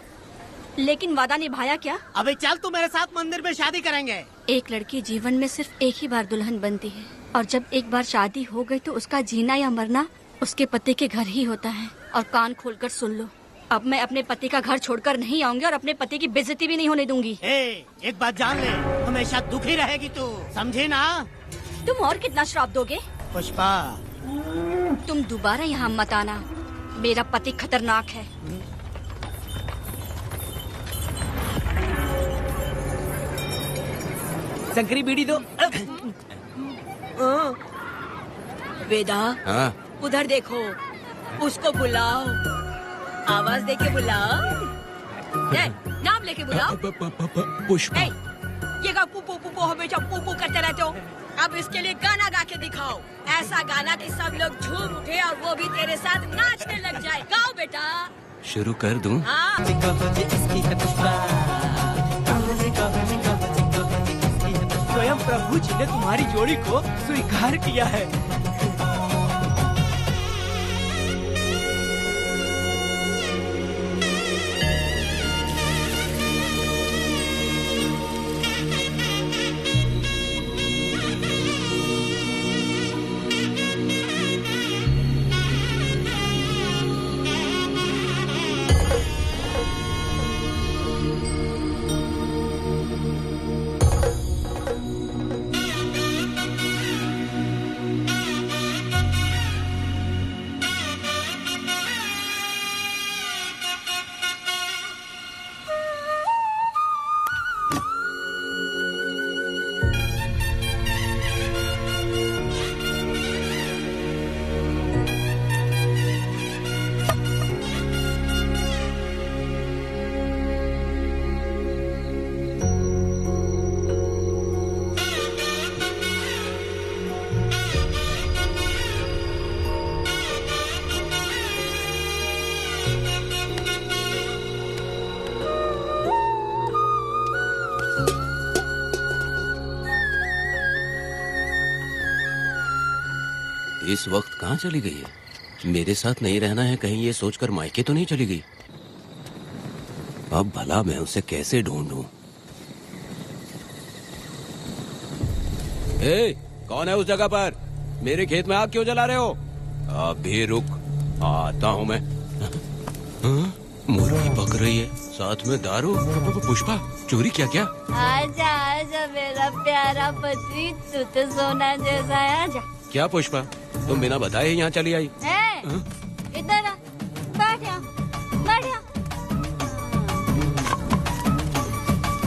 लेकिन वादा निभाया क्या? अबे चल, तू मेरे साथ मंदिर में शादी करेंगे। एक लड़की जीवन में सिर्फ एक ही बार दुल्हन बनती है, और जब एक बार शादी हो गई तो उसका जीना या मरना उसके पति के घर ही होता है। और कान खोलकर सुन लो, अब मैं अपने पति का घर छोड़कर नहीं आऊंगी और अपने पति की बेइज्जती भी नहीं होने दूंगी। एक बात जान ले, हमेशा दुखी रहेगी तू, समझी ना? तुम और कितना श्राप दोगे? पुष्पा, तुम दोबारा यहाँ मत आना, मेरा पति खतरनाक है। शंकरी बीड़ी दो। वेदा, हाँ? उधर देखो, उसको बुलाओ, आवाज दे के बुलाओ, नाम लेके बुलाओ। पुष्पा, ये का पुपू पुपू हमेशा पुपू करते रहते हो। अब इसके लिए गाना गा के दिखाओ, ऐसा गाना कि सब लोग झूम उठे और वो भी तेरे साथ नाचने लग जाए। गाओ बेटा। शुरू कर दूं? हाँ। स्वयं प्रभु जी ने तुम्हारी जोड़ी को स्वीकार किया है। इस वक्त कहाँ चली गई है? मेरे साथ नहीं रहना है कहीं ये सोचकर मायके तो नहीं चली गई? अब भला मैं उसे कैसे ढूंढूं? ए, कौन है उस जगह पर? मेरे खेत में आग क्यों जला रहे हो? अभी रुक, आता हूँ मैं। हाँ? मुर्गी पक रही है, साथ में दारू। पुष्पा, चोरी क्या? आजा आजा मेरा प्यारा पति, तू तो सोना जैसा है। आजा। क्या पुष्पा, तुम बिना बताए ही यहाँ चली आई? इधर आ, बैठ यहाँ, बैठ यहाँ।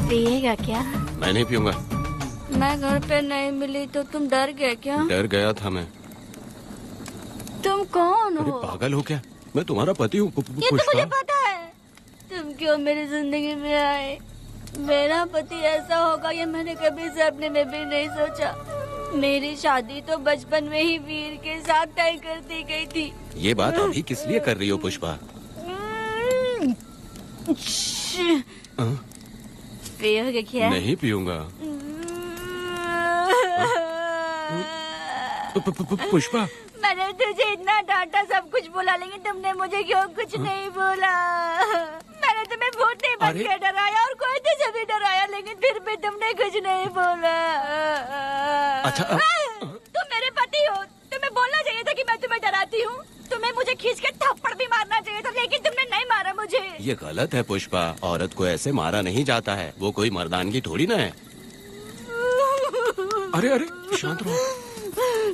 पिएगा क्या? मैं नहीं पीऊंगा। मैं घर पे नहीं मिली तो तुम डर गए क्या? डर गया था मैं। तुम कौन अरे हो? पागल हो क्या? मैं तुम्हारा पति हूँ। ये तो मुझे पता है। तुम क्यों मेरी जिंदगी में आए? मेरा पति ऐसा होगा ये मैंने कभी सपने में भी नहीं सोचा। मेरी शादी तो बचपन में ही वीर के साथ तय कर दी गई थी। ये बात अभी किस लिए कर रही हो पुष्पा? पियोगे क्या? नहीं पीऊंगा। पुष्पा, मैंने तुझे इतना डांटा, सब कुछ बोला, लेकिन तुमने मुझे क्यों कुछ नहीं बोला? मैंने तुम्हें भूत नहीं बन के डराया और कोई तुझे भी डराया, लेकिन फिर भी तुमने कुछ नहीं बोला। अच्छा, तुम मेरे पति हो, तुम्हें बोलना चाहिए था कि मैं तुम्हें डराती हूँ। तुम्हें मुझे खींच के थप्पड़ भी मारना चाहिए था, लेकिन तुमने नहीं मारा मुझे। ये गलत है पुष्पा, औरत को ऐसे मारा नहीं जाता है, वो कोई मर्दानगी थोड़ी ना है। अरे अरे शांत रहो।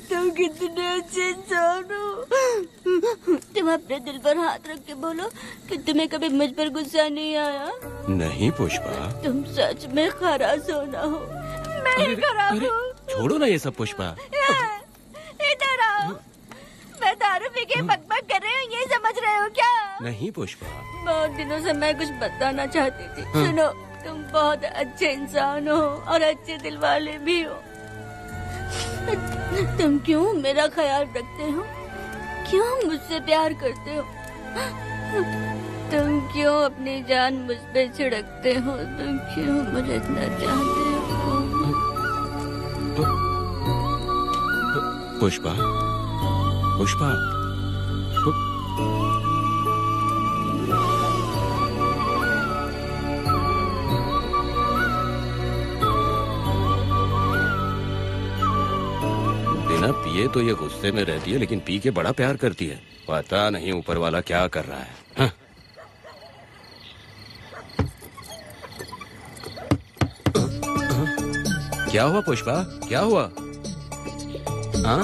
तुम कितने अच्छे इंसान हो। तुम अपने दिल पर हाथ रख के बोलो कि तुम्हें कभी मुझ पर गुस्सा नहीं आया। नहीं पुष्पा, तुम सच में खरा सोना हो। मैं ही खराब हूँ। छोड़ो ना ये सब पुष्पा। इधर आओ। मैं दारू पी के बकबक कर रही हूँ, ये समझ रहे हो क्या? नहीं पुष्पा, बहुत दिनों से मैं कुछ बताना चाहती थी। सुनो, तुम बहुत अच्छे इंसान हो और अच्छे दिल वाले भी हो। तुम क्यों मेरा ख्याल रखते हो? क्यों मुझसे प्यार करते हो? तुम क्यों अपनी जान मुझ पे छिड़कते हो? तुम क्यों मुझे इतना चाहते हो? पुष्पा, पुष्पा, बिना पिए तो ये गुस्से में रहती है, लेकिन पी के बड़ा प्यार करती है। पता नहीं ऊपर वाला क्या कर रहा है। हाँ? क्या हुआ पुष्पा, क्या हुआ? हाँ?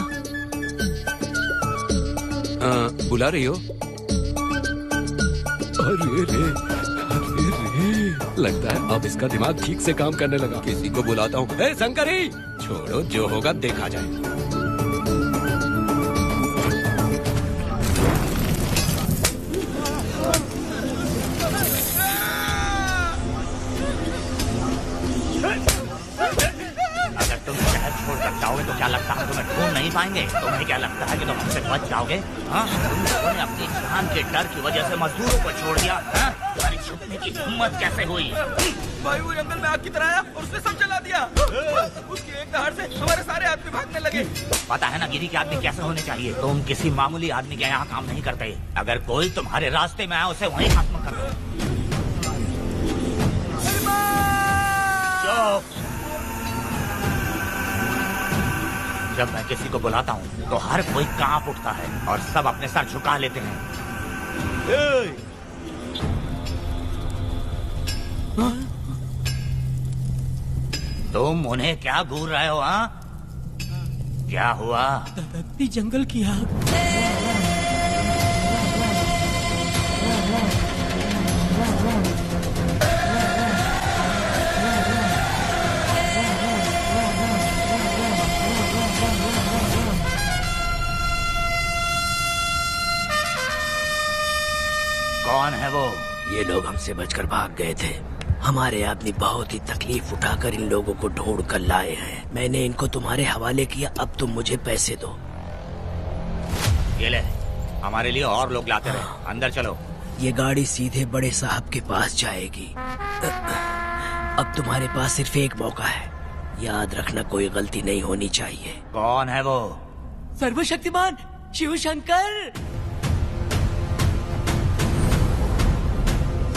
बुला रही हो? अरे रे, लगता है अब इसका दिमाग ठीक से काम करने लगा। किसी को बुलाता हूँ। ए शंकरी, छोड़ो, जो होगा देखा जाएगा। जाओगे तो क्या लगता है तुम्हें ढूंढ नहीं पाएंगे? तुम्हें क्या लगता है कि तुम हमसे बच जाओगे? हाँ, तुम लोगों ने अपनी जान के डर की वजह से मजदूरों को छोड़ दिया। हाँ? तुम्हारी छुपने की हिम्मत कैसे हुई? भाई वो जंगल में आग की तरह आया और उसने सब जला दिया। उसकी एक दहाड़ से हमारे सारे आदमी भागने लगे। पता है ना गिरी के आदमी कैसे होने चाहिए? तुम किसी मामूली आदमी के यहाँ काम नहीं करते। अगर कोई तुम्हारे रास्ते में आए उसे वहीं खत्म कर दो। जब मैं किसी को बुलाता हूँ तो हर कोई कांप उठता है और सब अपने सर झुका लेते हैं। तुम उन्हें क्या घूर रहे हो? हाँ, क्या हुआ? धधकती जंगल की आग। कौन है वो? ये लोग हमसे बचकर भाग गए थे। हमारे आदमी बहुत ही तकलीफ उठाकर इन लोगों को ढूंढ कर लाए हैं। मैंने इनको तुम्हारे हवाले किया, अब तुम मुझे पैसे दो। ये ले, हमारे लिए और लोग लाते रहे। अंदर चलो। ये गाड़ी सीधे बड़े साहब के पास जाएगी। अब तुम्हारे पास सिर्फ एक मौका है, याद रखना कोई गलती नहीं होनी चाहिए। कौन है वो? सर्वशक्तिमान शिव शंकर।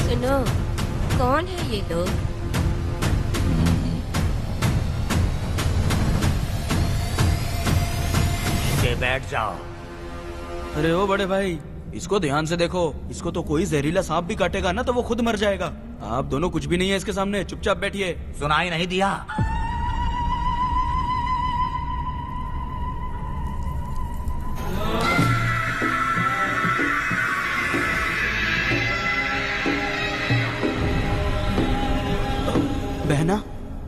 सुनो, कौन है ये लोग? नीचे बैठ जाओ। अरे ओ बड़े भाई, इसको ध्यान से देखो। इसको तो कोई जहरीला सांप भी काटेगा ना तो वो खुद मर जाएगा। आप दोनों कुछ भी नहीं है इसके सामने, चुपचाप बैठिए। सुनाई नहीं दिया? बहना,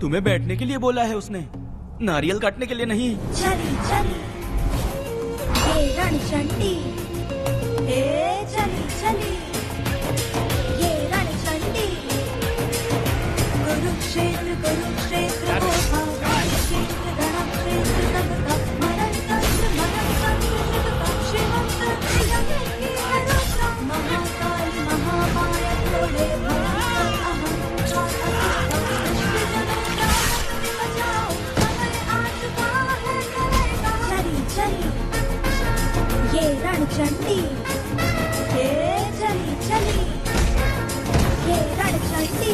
तुम्हें बैठने के लिए बोला है उसने, नारियल काटने के लिए नहीं। चली चली ये रणचंडी, चली चली ये रणचंडी। कुरुक्षेत्र कुरुक्षेत्र कुरुक्षेत्र रणक्षेत्र तब मरण तंत्र शिवम तत्रियंगी हरुषा महाकाली महामाया क्रोधे ये रणचंडी, चली चली ये रणचंडी।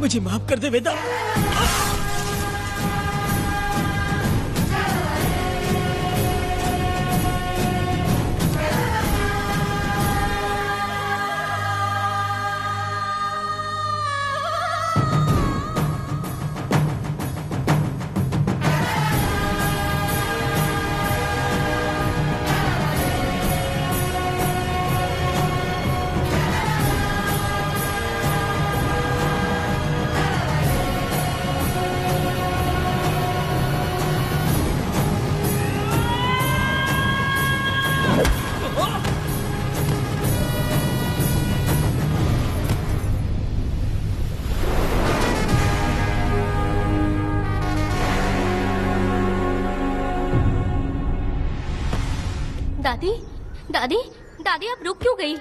मुझे माफ कर दे वेदा। दादी, दादी आप रुक क्यों गई?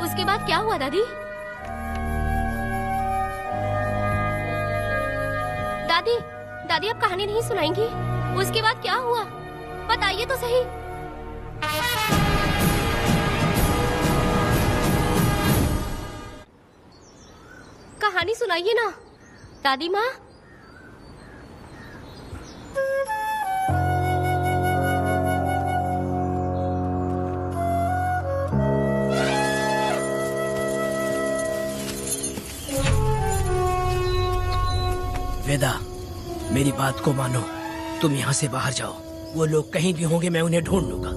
उसके बाद क्या हुआ दादी? दादी, दादी आप कहानी नहीं सुनाएंगी? उसके बाद क्या हुआ? बताइए तो सही। कहानी सुनाइए ना दादी माँ। वेदा, मेरी बात को मानो। तुम यहाँ से बाहर जाओ। वो लोग कहीं भी होंगे, मैं उन्हें ढूंढ लूंगा।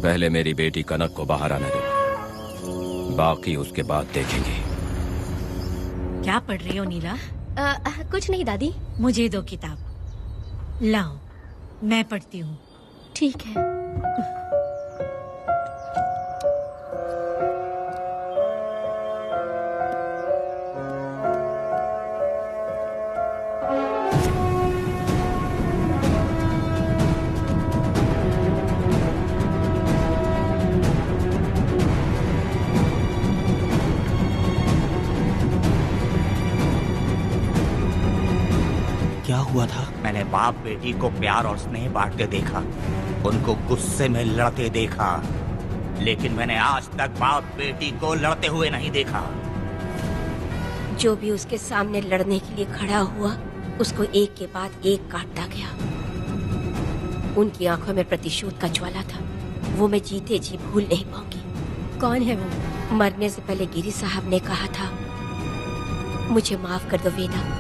पहले मेरी बेटी कनक को बाहर आने दो, बाकी उसके बाद देखेंगे। क्या पढ़ रही हो नीला? कुछ नहीं दादी। मुझे दो किताब लाओ, मैं पढ़ती हूँ। ठीक है। क्या हुआ था? मैंने बाप बेटी को प्यार और स्नेह बांटते देखा, उनको गुस्से में लड़ते देखा, लेकिन मैंने आज तक बाप बेटी को लड़ते हुए नहीं देखा। जो भी उसके सामने लड़ने के लिए खड़ा हुआ, उसको एक के बाद एक काटता गया। उनकी आंखों में प्रतिशोध का ज्वाला था, वो मैं जीते जी भूल नहीं पाऊंगी। कौन है वो? मरने से पहले गिरी साहब ने कहा था, मुझे माफ कर दो वेदा।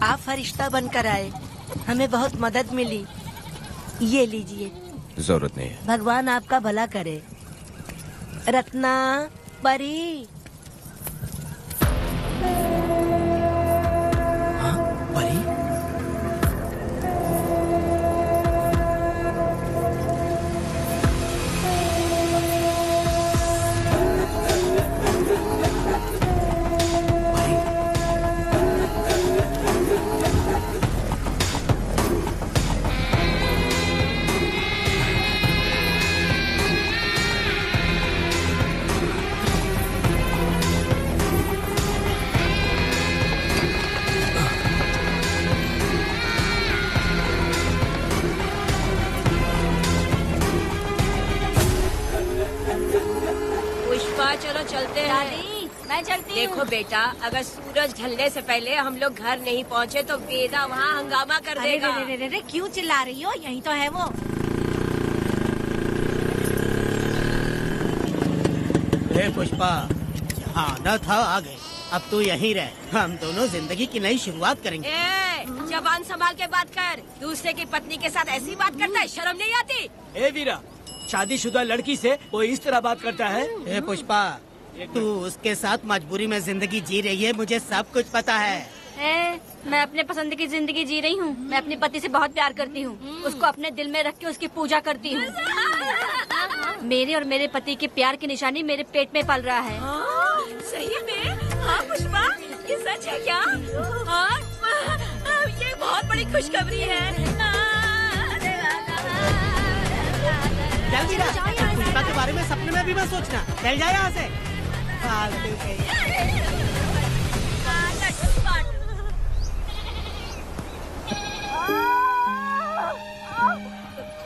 आप फरिश्ता बनकर आए, हमें बहुत मदद मिली। ये लीजिए। जरूरत नहीं है। भगवान आपका भला करे। रत्ना, परी। हाँ, परी? चलो चलते हैं। दादी, मैं चलती हूँ। देखो बेटा, अगर सूरज ढलने से पहले हम लोग घर नहीं पहुँचे तो वेदा वहाँ हंगामा कर देगा। अरे रे रे, क्यों चिल्ला रही हो? यही तो है वो। हे पुष्पा, यहाँ आना था आ गए। अब तू यहीं रह, हम दोनों जिंदगी की नई शुरुआत करेंगे। जबान संभाल के बात कर। दूसरे की पत्नी के साथ ऐसी बात करता है, शर्म नहीं आती? ए वीरा, शादीशुदा लड़की से कोई इस तरह बात करता है? हे पुष्पा, तू उसके साथ मजबूरी में जिंदगी जी रही है, मुझे सब कुछ पता है। मैं अपने पसंद की जिंदगी जी रही हूँ। मैं अपने पति से बहुत प्यार करती हूँ। उसको अपने दिल में रख के उसकी पूजा करती हूँ। मेरे और मेरे पति के प्यार की निशानी मेरे पेट में पल रहा है। सही में? हाँ पुष्पा, ये सच है क्या? हाँ, ये बहुत बड़ी खुशखबरी है। जल्दी रहा, पुष्पा के बारे में सपने में भी मत सोचना। चल जाए यहाँ से।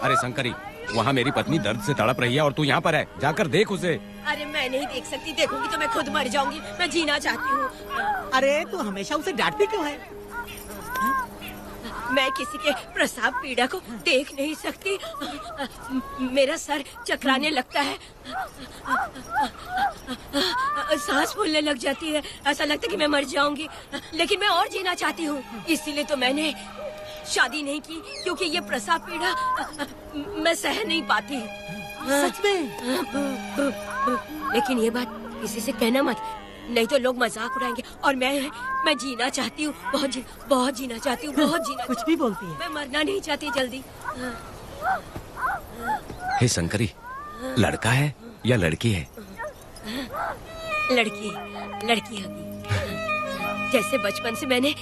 अरे शंकरी, वहाँ मेरी पत्नी दर्द से तड़प रही है और तू यहाँ पर है, जाकर देख उसे। अरे मैं नहीं देख सकती, देखूंगी तो मैं खुद मर जाऊंगी। मैं जीना चाहती हूँ। अरे तू हमेशा उसे डांटती क्यों है? मैं किसी के प्रसाव पीड़ा को देख नहीं सकती। मेरा सर चकराने लगता है, सांस फूलने लग जाती है, ऐसा लगता है कि मैं मर जाऊंगी। लेकिन मैं और जीना चाहती हूँ, इसीलिए तो मैंने शादी नहीं की, क्योंकि ये प्रसाव पीड़ा मैं सह नहीं पाती। सच में? लेकिन ये बात किसी से कहना मत, नहीं तो लोग मजाक उड़ाएंगे। और मैं जीना चाहती हूँ, बहुत जीना चाहती हूँ, बहुत जीना। कुछ भी बोलती है। मैं मरना नहीं चाहती जल्दी। हे शंकरी, लड़का है या लड़की है? लड़की। लड़की होगी। जैसे बचपन से मैंने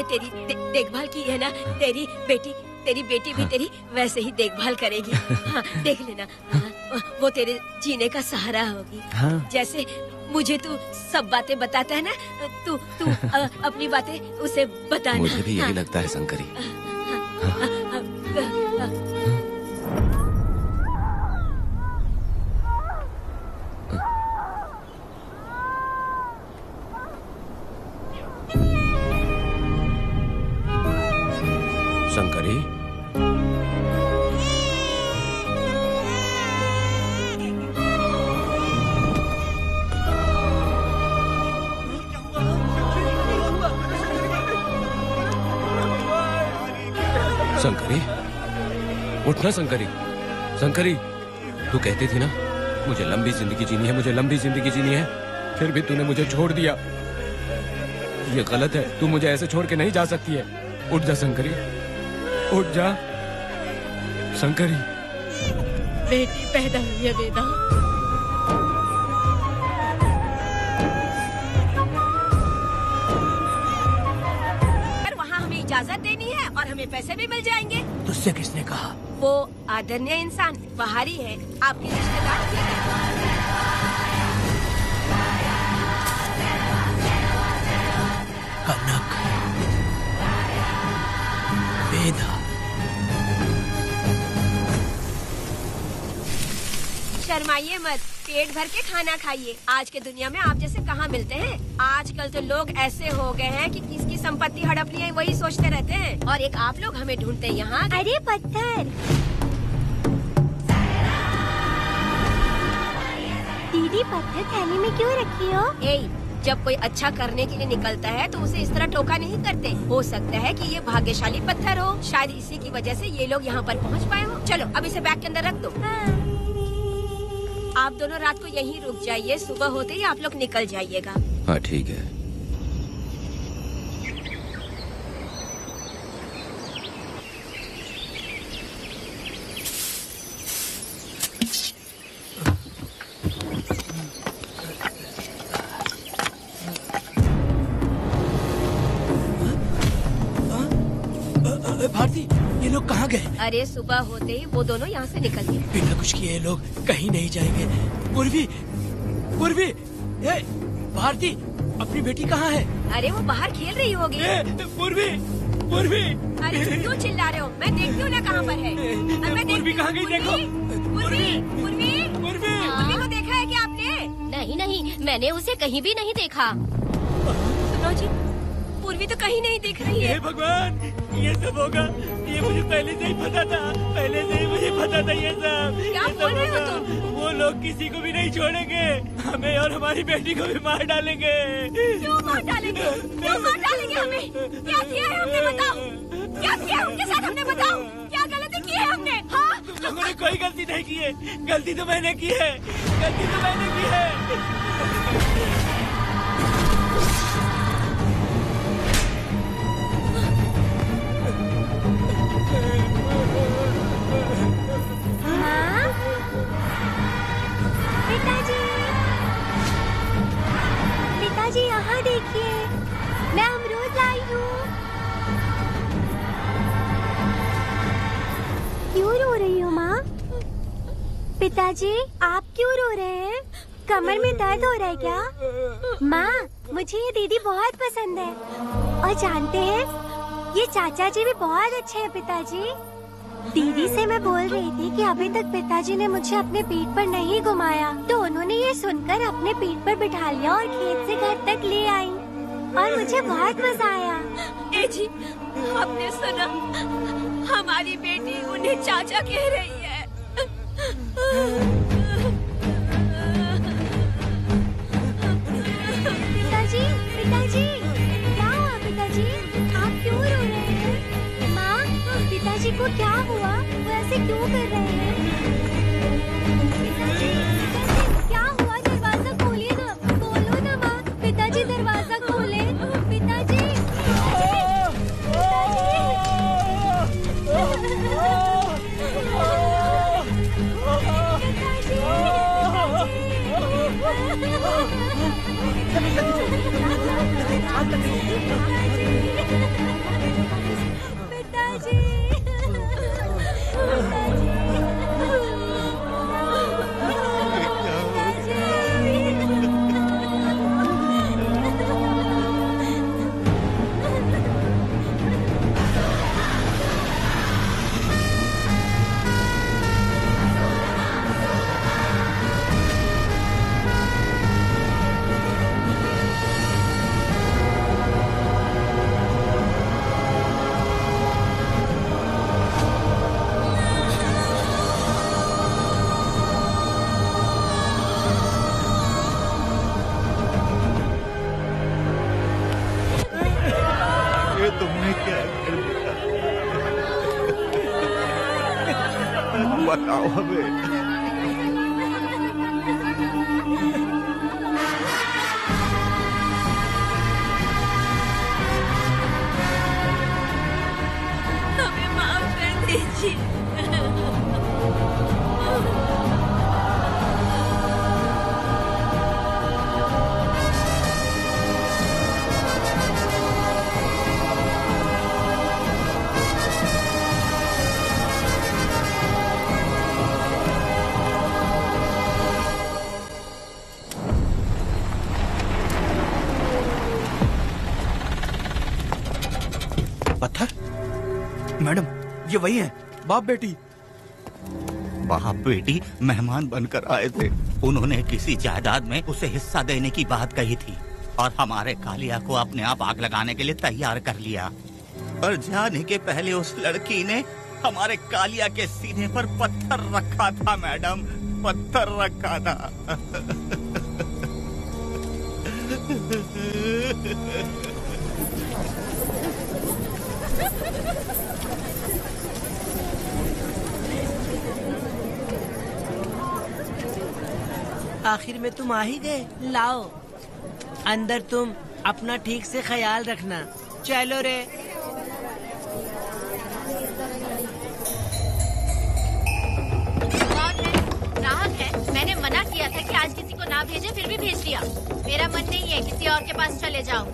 तेरी देखभाल की है ना, तेरी बेटी भी तेरी वैसे ही देखभाल करेगी। हाँ, देख लेना। हाँ, वो तेरे जीने का सहारा होगी। हाँ। जैसे मुझे तू सब बातें बताता है ना, तू अपनी बातें उसे बताना। मुझे भी यही हाँ। लगता है शंकरी। शंकरी, शंकरी, उठना शंकरी। शंकरी, तू कहती थी ना मुझे लंबी जिंदगी जीनी है, मुझे लंबी जिंदगी जीनी है, फिर भी तूने मुझे छोड़ दिया। ये गलत है, तू मुझे ऐसे छोड़ के नहीं जा सकती है। उठ जा शंकरी, उठ जा शंकरी। बेटी पैदा हुई है वेदा। वहाँ हमें इजाजत देनी है और हमें पैसे भी मिल जाएंगे। तुझसे किसने कहा? वो आदरणीय इंसान बाहरी है, आपके रिश्तेदार भी है। कनक, वेदा। शर्माइए मत, पेट भर के खाना खाइए। आज के दुनिया में आप जैसे कहाँ मिलते हैं। आजकल तो लोग ऐसे हो गए हैं कि किसकी संपत्ति हड़प ली है वही सोचते रहते हैं, और एक आप लोग हमें ढूंढते हैं यहाँ। अरे पत्थर, दीदी पत्थर थैली में क्यों रखी हो? जब कोई अच्छा करने के लिए निकलता है तो उसे इस तरह टोका नहीं करते। हो सकता है कि ये भाग्यशाली पत्थर हो, शायद इसी की वजह से ये लोग यहाँ पर पहुँच पाए हो। चलो अब इसे बैग के अंदर रख दो। आप दोनों रात को यहीं रुक जाइए, सुबह होते ही आप लोग निकल जाइएगा। हाँ ठीक है। भारती, ये लोग कहाँ गए? अरे सुबह होते ही वो दोनों यहाँ से निकल गए। बिना कुछ किए ये लोग कहीं नहीं जाएंगे। पूर्वी, पूर्वी, ए, भारती, अपनी बेटी कहाँ है? अरे वो बाहर खेल रही होगी। पूर्वी, पूर्वी। अरे क्यों चिल्ला रहे हो? मैं देखती हूँ ना कहाँ पर है। पूर्वी कहाँ गई? देखो। पूर्वी को देखा है क्या आपने? नहीं, मैंने उसे कहीं भी नहीं देखा। सुनो जी, पूर्वी तो कहीं नहीं दिख रही है। हे भगवान, ये सब होगा, ये मुझे पहले से ही पता था। पहले से ही मुझे पता था ये सब। क्या बोल रहे हो तुम? वो लोग किसी को भी नहीं छोड़ेंगे, हमें और हमारी बेटी को भी मार डालेंगे। क्यों मार डालेंगे? क्यों मार डालेंगे हमें? क्या किया है हमने बताओ? क्या किया है उनके साथ हमने बताओ? क्या गलती की है हमने? हाँ? तुम लोगों ने कोई गलती नहीं की है। गलती तो मैंने की है, गलती तो मैंने की है। पिताजी यहाँ देखिए, मैं अमरूद लाई हूँ। क्यों रो रही हो माँ? पिताजी आप क्यों रो रहे हैं? कमर में दर्द हो रहा है क्या? माँ, मुझे ये दीदी बहुत पसंद है, और जानते हैं ये चाचा जी भी बहुत अच्छे हैं। पिताजी, दीदी से मैं बोल रही थी कि अभी तक पिताजी ने मुझे अपने पीठ पर नहीं घुमाया, तो उन्होंने ये सुनकर अपने पीठ पर बिठा लिया और खेत से घर तक ले आई, और मुझे बहुत मजा आया। ए जी, आपने सुना? हमारी बेटी उन्हें चाचा कह रही है। पिताजी, पिताजी, क्या हुआ पिताजी? आप क्यों रो रहे हैं? माँ, पिताजी को क्या हुआ? वो ऐसे क्यों कर रहे हैं? पिताजी, क्या हुआ? दरवाजा खोलिए ना, बोलो ना माँ। पिताजी दरवाजा खोले। पिताजी, जल्दी बताओ हमें। हमें माफ कर दीजिए। पत्थर? मैडम, ये वही है, बाप बेटी। बाप बेटी मेहमान बनकर आए थे। उन्होंने किसी जायदाद में उसे हिस्सा देने की बात कही थी और हमारे कालिया को अपने आप आग लगाने के लिए तैयार कर लिया। पर जाने के पहले उस लड़की ने हमारे कालिया के सीने पर पत्थर रखा था मैडम, पत्थर रखा था। आखिर में तुम आ ही गए। लाओ अंदर, तुम अपना ठीक से ख्याल रखना। चलो रे। ग्राहक है, मैंने मना किया था कि आज किसी को ना भेजे, फिर भी भेज दिया। मेरा मन नहीं है किसी और के पास चले जाओ।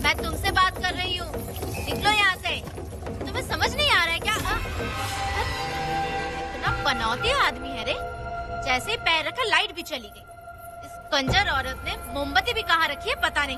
मैं तुमसे बात कर रही हूँ, निकलो यहाँ से। तुम्हें समझ नहीं आ रहा है क्या? इतना पनौती आदमी है रे, जैसे ही पैर रखा लाइट भी चली गई। इस कंजर औरत ने मोमबत्ती भी कहाँ रखी है पता नहीं।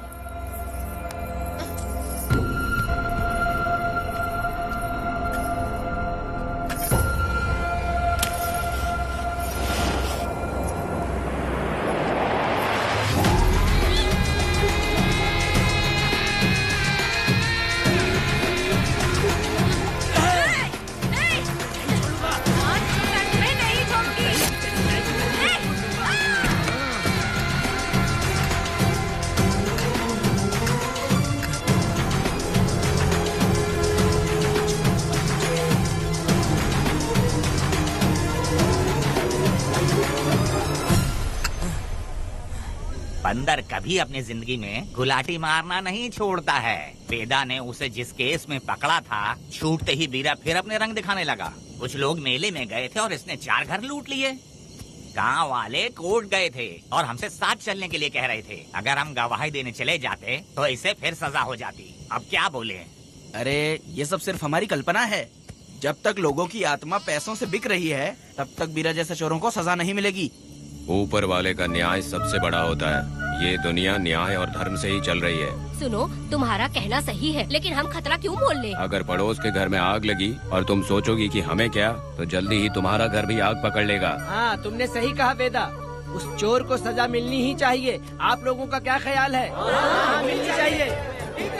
बंदर कभी अपनी जिंदगी में गुलाटी मारना नहीं छोड़ता है। वेदा ने उसे जिस केस में पकड़ा था, छूटते ही वीरा फिर अपने रंग दिखाने लगा। कुछ लोग मेले में गए थे और इसने 4 घर लूट लिए। गांव वाले कोर्ट गए थे और हमसे साथ चलने के लिए कह रहे थे। अगर हम गवाही देने चले जाते तो इसे फिर सजा हो जाती। अब क्या बोले? अरे ये सब सिर्फ हमारी कल्पना है। जब तक लोगों की आत्मा पैसों से बिक रही है, तब तक वीरा जैसे चोरों को सजा नहीं मिलेगी। ऊपर वाले का न्याय सबसे बड़ा होता है। ये दुनिया न्याय और धर्म से ही चल रही है। सुनो, तुम्हारा कहना सही है, लेकिन हम खतरा क्यों मोल ले? अगर पड़ोस के घर में आग लगी और तुम सोचोगी कि हमें क्या, तो जल्दी ही तुम्हारा घर भी आग पकड़ लेगा। हाँ, तुमने सही कहा वेदा। उस चोर को सजा मिलनी ही चाहिए। आप लोगों का क्या ख्याल है? हाँ, मिलनी चाहिए।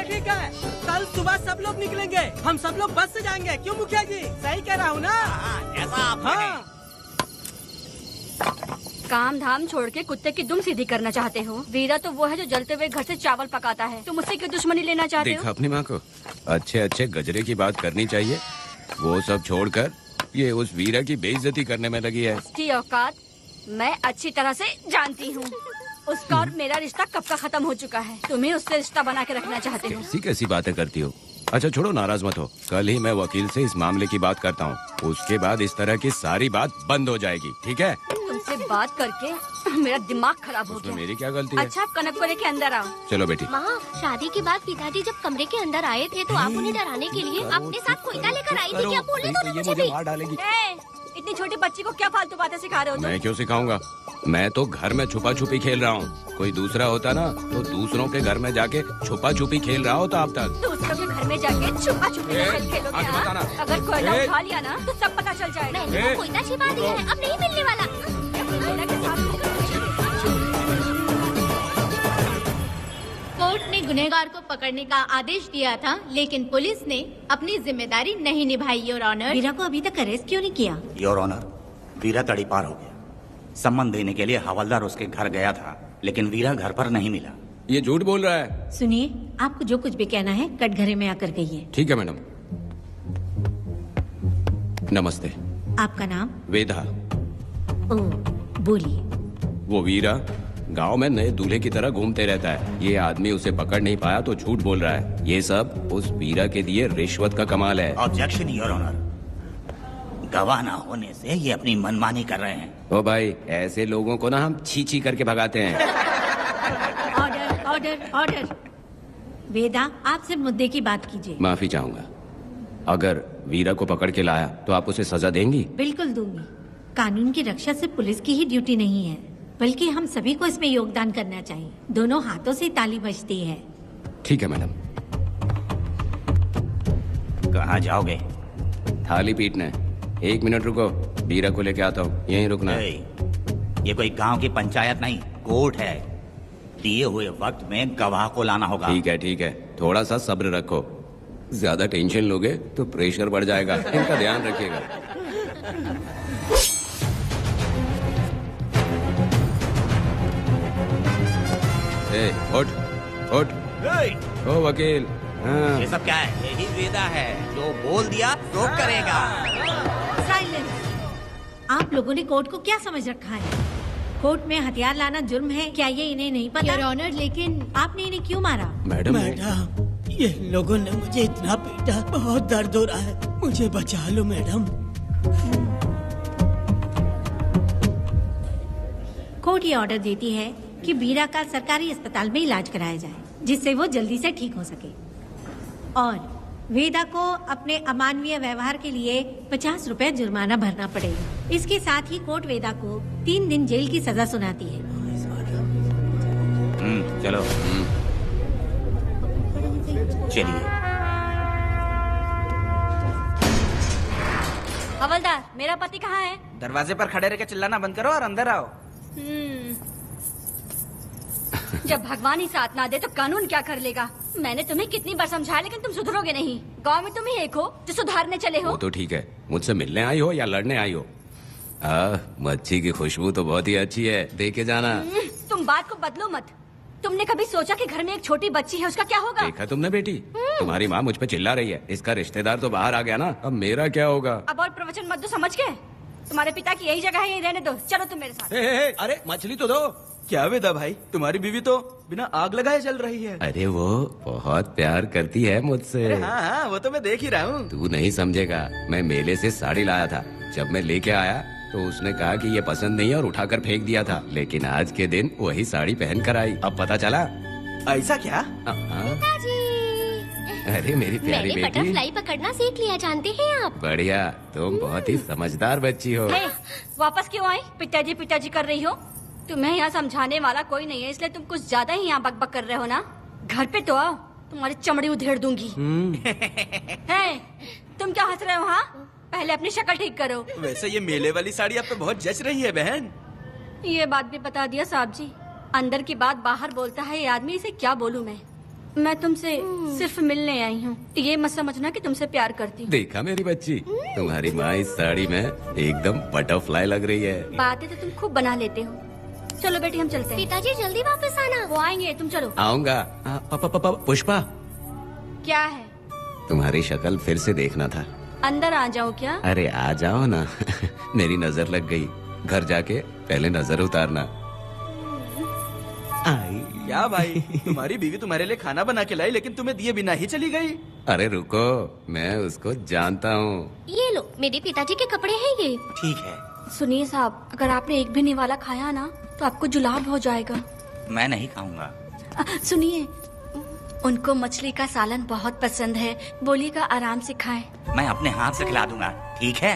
ठीक है। कल सुबह सब लोग निकलेंगे। हम सब लोग बस से जाएंगे। क्यों मुखिया जी? सही कह रहा हूँ ना? ऐसा आप हाँ। काम धाम छोड़ के कुत्ते की दुम सीधी करना चाहते हो? वीरा तो वो है जो जलते हुए घर से चावल पकाता है। तुम उससे क्यों दुश्मनी लेना चाहते हो? देखा अपनी माँ को, अच्छे अच्छे गजरे की बात करनी चाहिए। वो सब छोड़कर ये उस वीरा की बेइज्जती करने में लगी है। उसकी औकात मैं अच्छी तरह से जानती हूँ। उसका और मेरा रिश्ता कब का खत्म हो चुका है। तुम्हें उससे रिश्ता बना के रखना चाहते हो। कैसी कैसी बातें करती हो। अच्छा छोड़ो, नाराज मत हो। कल ही मैं वकील से इस मामले की बात करता हूँ। उसके बाद इस तरह की सारी बात बंद हो जाएगी, ठीक है? तुमसे बात करके मेरा दिमाग खराब हो गया। मेरी क्या गलती है? अच्छा, आप कनक को लेके अंदर आओ। चलो बेटी। माँ, शादी के बाद पिताजी जब कमरे के अंदर आए थे तो आप उन्हें डराने के लिए अपने साथ कोयता लेकर आई थी। क्या बोले दोनों मुझे भी? डालेगी। इतनी छोटी बच्ची को क्या फालतू बातें सिखा रहे हो तुम? मैं क्यों सिखाऊंगा? मैं तो घर में छुपा छुपी खेल रहा हूँ। कोई दूसरा होता ना तो दूसरों के घर में जाके छुपा छुपी खेल रहा होता अब तक। दूसरों के घर में जाके छुपा छुपी खेलोगे? अगर कोयला उठा लिया ना तो सब पता चल जाएगा। मैंने वो कोयता छिपा दिया है, अब नहीं मिलने वाला। कोर्ट ने गुनहगार को पकड़ने का आदेश दिया था, लेकिन पुलिस ने अपनी जिम्मेदारी नहीं निभाई। योर ऑनर, वीरा को अभी तक अरेस्ट क्यों नहीं किया? योर ऑनर, वीरा तड़ीपार हो गया। सम्मान देने के लिए हवलदार उसके घर गया था, लेकिन वीरा घर पर नहीं मिला। ये झूठ बोल रहा है। सुनिए, आपको जो कुछ भी कहना है कटघरे में आकर कहिए। ठीक है मैडम। नमस्ते। आपका नाम? वेदा। ओ, बोलिए। वो वीरा गांव में नए दूल्हे की तरह घूमते रहता है। ये आदमी उसे पकड़ नहीं पाया तो झूठ बोल रहा है। ये सब उस वीरा के दिए रिश्वत का कमाल है। Objection your honour. गवाह ना होने से ये अपनी मनमानी कर रहे हैं। ओ भाई, ऐसे लोगों को ना हम छी छी करके भगाते हैं। Order order order. वेदा, आपसे मुद्दे की बात कीजिए। माफी चाहूंगा। अगर वीरा को पकड़ के लाया तो आप उसे सजा देंगी? बिल्कुल दूंगी। कानून की रक्षा सिर्फ पुलिस की ही ड्यूटी नहीं है, बल्कि हम सभी को इसमें योगदान करना चाहिए। दोनों हाथों से ताली बजती है। ठीक है मैडम। कहाँ जाओगे? थाली पीटने। 1 मिनट रुको, वीरा को लेके आता हूँ। यहीं रुकना है। ये कोई गांव की पंचायत नहीं, कोर्ट है। दिए हुए वक्त में गवाह को लाना होगा। ठीक है, थोड़ा सा सब्र रखो। ज्यादा टेंशन लोगे तो प्रेशर बढ़ जाएगा। इनका ध्यान रखिएगा। उठ उठ। ओ वकील। हाँ। ये सब क्या है? यही वेदा है, जो बोल दिया तो करेगा। साइलेंस। आप लोगों ने कोर्ट को क्या समझ रखा है? कोर्ट में हथियार लाना जुर्म है, क्या ये इन्हें नहीं पता? योर ऑनर, लेकिन आपने इन्हें क्यों मारा? मैडम, ये लोगों ने मुझे इतना पीटा, बहुत दर्द हो रहा है, मुझे बचा लो मैडम। कोर्ट ये ऑर्डर देती है कि वीरा का सरकारी अस्पताल में इलाज कराया जाए, जिससे वो जल्दी से ठीक हो सके, और वेदा को अपने अमानवीय व्यवहार के लिए 50 रुपए जुर्माना भरना पड़ेगा। इसके साथ ही कोर्ट वेदा को 3 दिन जेल की सजा सुनाती है। चलो चलिए। हवलदार, मेरा पति कहाँ है? दरवाजे पर खड़े रह के चिल्लाना बंद करो और अंदर आओ। जब भगवान ही साथ ना दे तो कानून क्या कर लेगा? मैंने तुम्हें कितनी बार समझाया, लेकिन तुम सुधरोगे नहीं। गांव में तुम ही एक हो जो सुधारने चले हो। वो तो ठीक है, मुझसे मिलने आई हो या लड़ने आई हो? मच्छी की खुशबू तो बहुत ही अच्छी है, देखे जाना। तुम बात को बदलो मत। तुमने कभी सोचा कि घर में एक छोटी बच्ची है, उसका क्या होगा? देखा तुमने बेटी, तुम्हारी माँ मुझ पे चिल्ला रही है। इसका रिश्तेदार तो बाहर आ गया ना, अब मेरा क्या होगा? अब और प्रवचन मत दो, समझ गए? तुम्हारे पिता की यही जगह है, यही रहने दो। चलो तुम मेरे साथ। अरे मछली तो दो। क्या वेदा भाई, तुम्हारी बीवी तो बिना आग लगाए चल रही है। अरे वो बहुत प्यार करती है मुझसे। हाँ, वो तो मैं देख ही रहा हूँ। तू नहीं समझेगा, मैं मेले से साड़ी लाया था। जब मैं लेके आया तो उसने कहा कि ये पसंद नहीं है और उठाकर फेंक दिया था, लेकिन आज के दिन वही साड़ी पहन कर आई। अब पता चला। ऐसा क्या? अरे मेरी प्यारी बेटी, बटरफ्लाई पकड़ना सीख लिया, जानते हैं आप? बढ़िया, तुम बहुत ही समझदार बच्ची हो। वापस क्यों आई? पिताजी कर रही हो? तुम्हें यहाँ समझाने वाला कोई नहीं है, इसलिए तुम कुछ ज्यादा ही यहाँ बकबक कर रहे हो ना। घर पे तो आओ, तुम्हारी चमड़ी उधेड़ दूंगी। है, तुम क्या हंस रहे हो? हाँ, पहले अपनी शक्ल ठीक करो। वैसे ये मेले वाली साड़ी आप पे बहुत जच रही है बहन। ये बात भी बता दिया साहब जी, अंदर की बात बाहर बोलता है ये आदमी, इसे क्या बोलूं मैं तुमसे सिर्फ मिलने आई हूँ। ये मत समझना कि तुमसे प्यार करती हूँ। देखा मेरी बच्ची, तुम्हारी माँ इस साड़ी में एकदम बटरफ्लाई लग रही है। बातें तो तुम खूब बना लेते हो। चलो बेटी, हम चलते हैं। पिताजी जल्दी वापस आना। वो आएंगे, तुम चलो। आऊंगा। पुष्पा, क्या है? तुम्हारी शक्ल फिर से देखना था। अंदर आ जाओ क्या? अरे आ जाओ ना। मेरी नजर लग गई, घर जाके पहले नजर उतारना। क्या भाई, तुम्हारी बीवी तुम्हारे लिए खाना बना के लाई, लेकिन तुम्हें दिए बिना ही चली गई। अरे रुको, मैं उसको जानता हूँ। ये लो, मेरे पिताजी के कपड़े हैं ये। ठीक है। सुनिए साहब, अगर आपने एक भी निवाला खाया ना तो आपको जुलाब हो जाएगा। मैं नहीं खाऊंगा। सुनिए, उनको मछली का सालन बहुत पसंद है, बोलिएगा आराम से खाएं। मैं अपने हाथ से खिला दूंगा, ठीक है?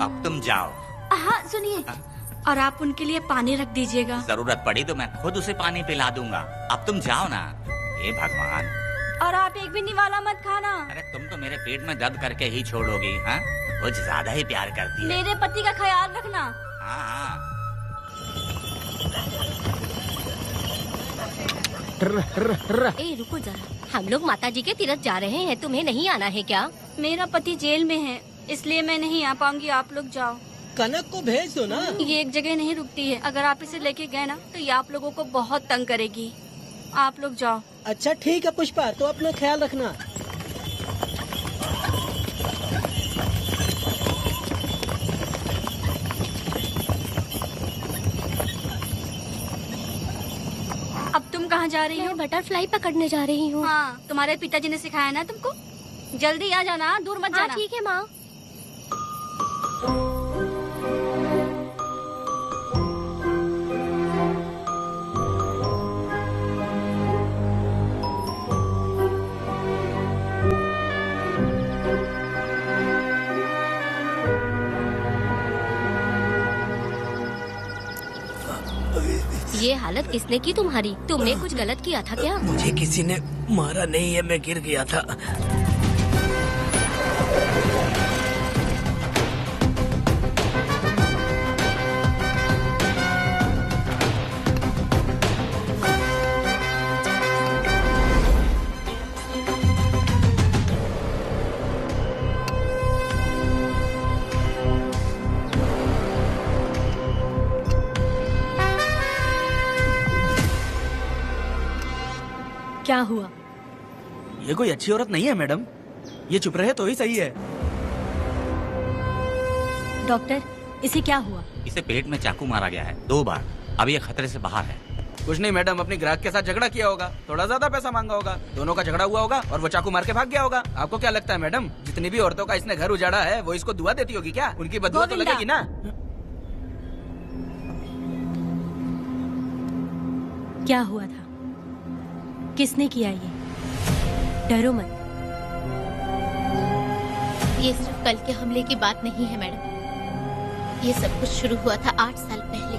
अब तुम जाओ। हाँ सुनिए, और आप उनके लिए पानी रख दीजिएगा। जरूरत पड़ी तो मैं खुद उसे पानी पिला दूंगा। अब तुम जाओ ना। हे भगवान। और आप एक भी निवाला मत खाना। अरे तुम तो मेरे पेट में दर्द करके ही छोड़ोगी। हाँ, कुछ ज्यादा ही प्यार करती है। मेरे पति का ख्याल रखना। हाँ। ए रुको जरा, हम लोग माताजी के तीर्थ जा रहे हैं, तुम्हें नहीं आना है क्या? मेरा पति जेल में है, इसलिए मैं नहीं आ पाऊंगी। आप लोग जाओ। कनक को भेज दो ना। ये एक जगह नहीं रुकती है, अगर आप इसे लेके गए ना तो ये आप लोगों को बहुत तंग करेगी। आप लोग जाओ। अच्छा ठीक है पुष्पा, तो अपना ख्याल रखना। जा रही हो? बटरफ्लाई पकड़ने जा रही हूँ। हाँ, तुम्हारे पिताजी ने सिखाया ना तुमको। जल्दी आ जाना, दूर मत जाना। ठीक है माँ। ये हालत किसने की तुम्हारी? तुमने कुछ गलत किया था क्या? मुझे किसी ने मारा नहीं है, मैं गिर गया था। क्या हुआ? ये कोई अच्छी औरत नहीं है मैडम, ये चुप रहे तो ही सही है। डॉक्टर, इसे क्या हुआ? इसे पेट में चाकू मारा गया है 2 बार। अब ये खतरे से बाहर है। कुछ नहीं मैडम, अपने ग्राहक के साथ झगड़ा किया होगा, थोड़ा ज्यादा पैसा मांगा होगा, दोनों का झगड़ा हुआ होगा और वो चाकू मार के भाग गया होगा। आपको क्या लगता है मैडम, जितनी भी औरतों का इसने घर उजाड़ा है वो इसको दुआ देती होगी क्या? उनकी बदुआ तो लगेगी ना। क्या हुआ था? किसने किया ये? डरो मत। ये सिर्फ कल के हमले की बात नहीं है मैडम। ये सब कुछ शुरू हुआ था 8 साल पहले।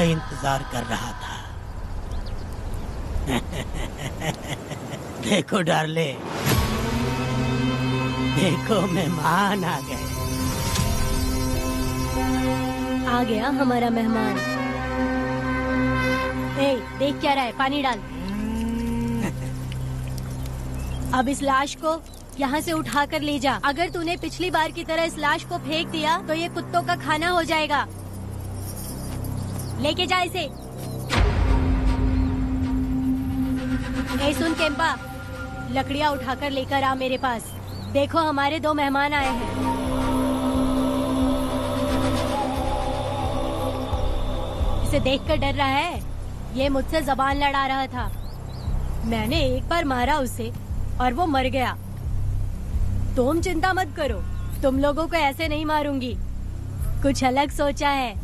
इंतजार कर रहा था। देखो डार्ले, देखो मेहमान आ गए। आ गया हमारा मेहमान। ए, देख क्या रहा है? पानी डाल। अब इस लाश को यहाँ से उठा कर ले जा। अगर तूने पिछली बार की तरह इस लाश को फेंक दिया तो ये कुत्तों का खाना हो जाएगा। लेके जा इसे। ए सुन केम्पा, लकड़ियाँ उठाकर लेकर आ मेरे पास। देखो हमारे 2 मेहमान आए हैं। इसे देखकर डर रहा है? ये मुझसे जबान लड़ा रहा था। मैंने एक बार मारा उसे और वो मर गया। तुम चिंता मत करो, तुम लोगों को ऐसे नहीं मारूंगी। कुछ अलग सोचा है।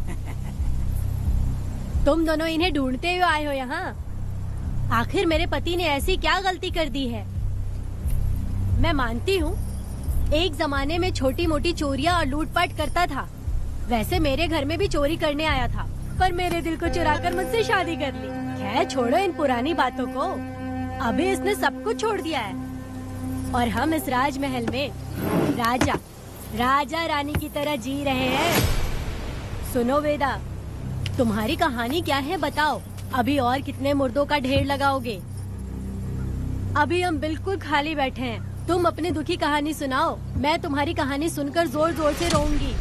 तुम दोनों इन्हें ढूंढते हुए आए हो यहाँ। आखिर मेरे पति ने ऐसी क्या गलती कर दी है? मैं मानती हूँ एक जमाने में छोटी मोटी चोरियाँ और लूटपाट करता था। वैसे मेरे घर में भी चोरी करने आया था, पर मेरे दिल को चुराकर मुझसे शादी कर ली। खैर छोड़ो इन पुरानी बातों को। अभी इसने सब कुछ छोड़ दिया है और हम इस राजमहल में राजा रानी की तरह जी रहे हैं। सुनो वेदा, तुम्हारी कहानी क्या है बताओ? अभी और कितने मुर्दों का ढेर लगाओगे? अभी हम बिल्कुल खाली बैठे हैं। तुम अपनी दुखी कहानी सुनाओ, मैं तुम्हारी कहानी सुनकर जोर जोर से रोऊंगी।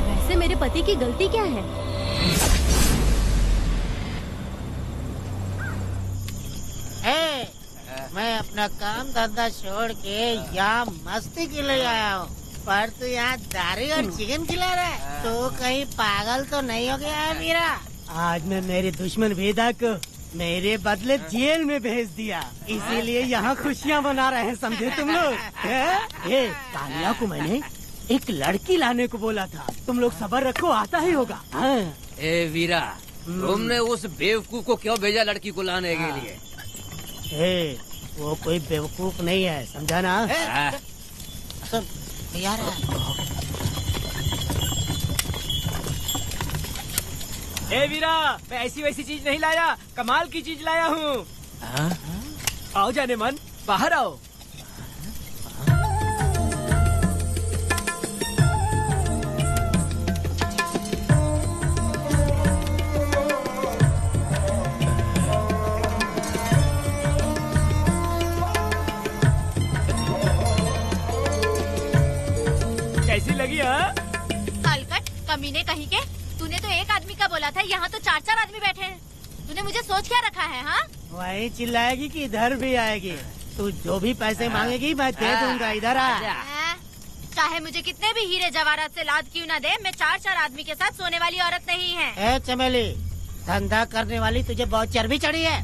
वैसे मेरे पति की गलती क्या है? मैं अपना काम धंधा छोड़ के यहाँ मस्ती के लिए आया हूँ, पर तू यहाँ दारू और चिकन खिला रहा है। तो कहीं पागल तो नहीं हो गया है मीरा? आज मैं मेरी दुश्मन वेदा को मेरे बदले जेल में भेज दिया, इसीलिए यहाँ खुशियाँ मना रहे हैं, समझे तुम लोग? ए, कालिया को मैंने एक लड़की लाने को बोला था, तुम लोग सब्र रखो, आता ही होगा। ए वीरा, तुमने उस बेवकूफ को क्यों भेजा लड़की को लाने के लिए? वो कोई बेवकूफ नहीं है, समझा ना? यार ए वीरा, मैं ऐसी वैसी चीज नहीं लाया, कमाल की चीज लाया हूँ। आओ जाने मन, बाहर आओ। कैसी लगी? हाँ कालकट कमीने कहीं के, तूने तो एक आदमी का बोला था, यहाँ तो 4-4 आदमी बैठे हैं। तूने मुझे सोच क्या रखा है? हाँ, वही चिल्लाएगी कि इधर भी आएगी? तू जो भी पैसे मांगेगी मैं दे दूंगा, इधर आ। चाहे मुझे कितने भी हीरे जवाहरात से लाद क्यों ना दे, मैं 4-4 आदमी के साथ सोने वाली औरत नहीं है। ए चमेली, धंधा करने वाली तुझे बहुत चर्बी चढ़ी है,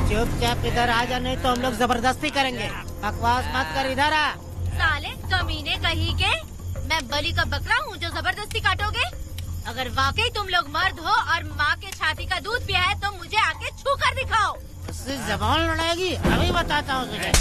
चुपचाप इधर आ जा, नहीं तो हम लोग जबरदस्ती करेंगे। बकवास मत कर, इधर आ। साले कमीने कहीं के, मैं बलि का बकरा हूँ जो जबरदस्ती काटोगे? अगर वाकई तुम लोग मर्द हो और माँ के छाती का दूध पिया है तो मुझे आके छू कर दिखाओ। उससे जबान लड़ाएगी, अभी बताता हूँ तुझे।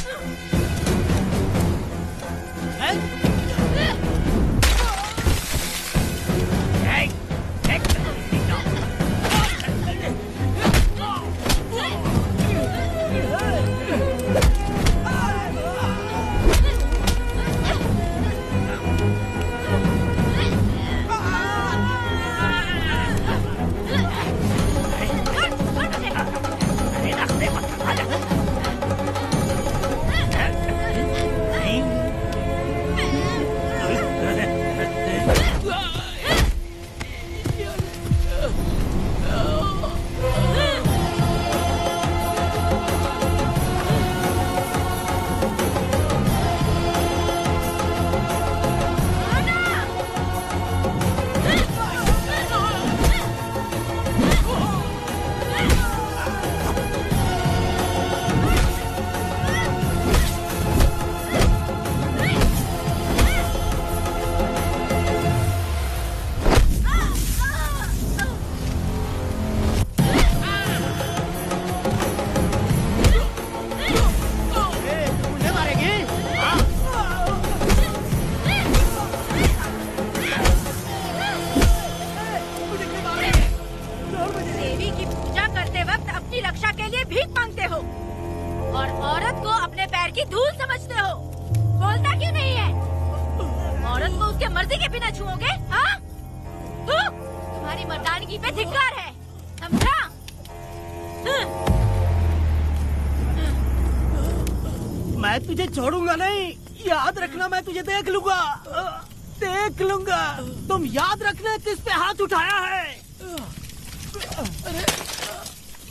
मैं तुझे छोड़ूंगा नहीं, याद रखना, मैं तुझे देख लूंगा, देख लूंगा। तुम याद रखना किस पे हाथ उठाया है,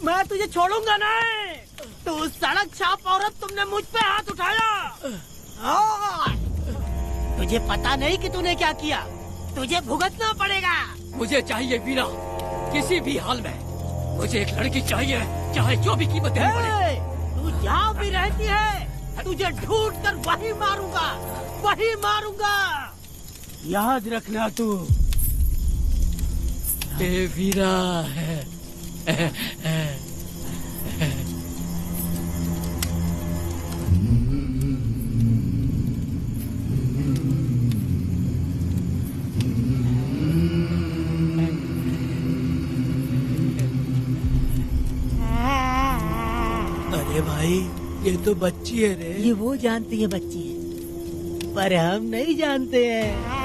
मैं तुझे छोड़ूंगा नहीं। तू सड़क छाप औरत, तुमने मुझ पे हाथ उठाया। तुझे पता नहीं कि तूने क्या किया, तुझे भुगतना पड़ेगा। मुझे चाहिए वीरा, किसी भी हाल में मुझे एक लड़की चाहिए, चाहे जो भी कीमत देनी पड़े। तू जहाँ भी रहती है तुझे ढूंढ कर वही मारूंगा, वही मारूंगा, याद रखना तू। वीरा अरे भाई, ये तो बच्ची है रे। ये वो जानती है बच्ची है, पर हम नहीं जानते हैं।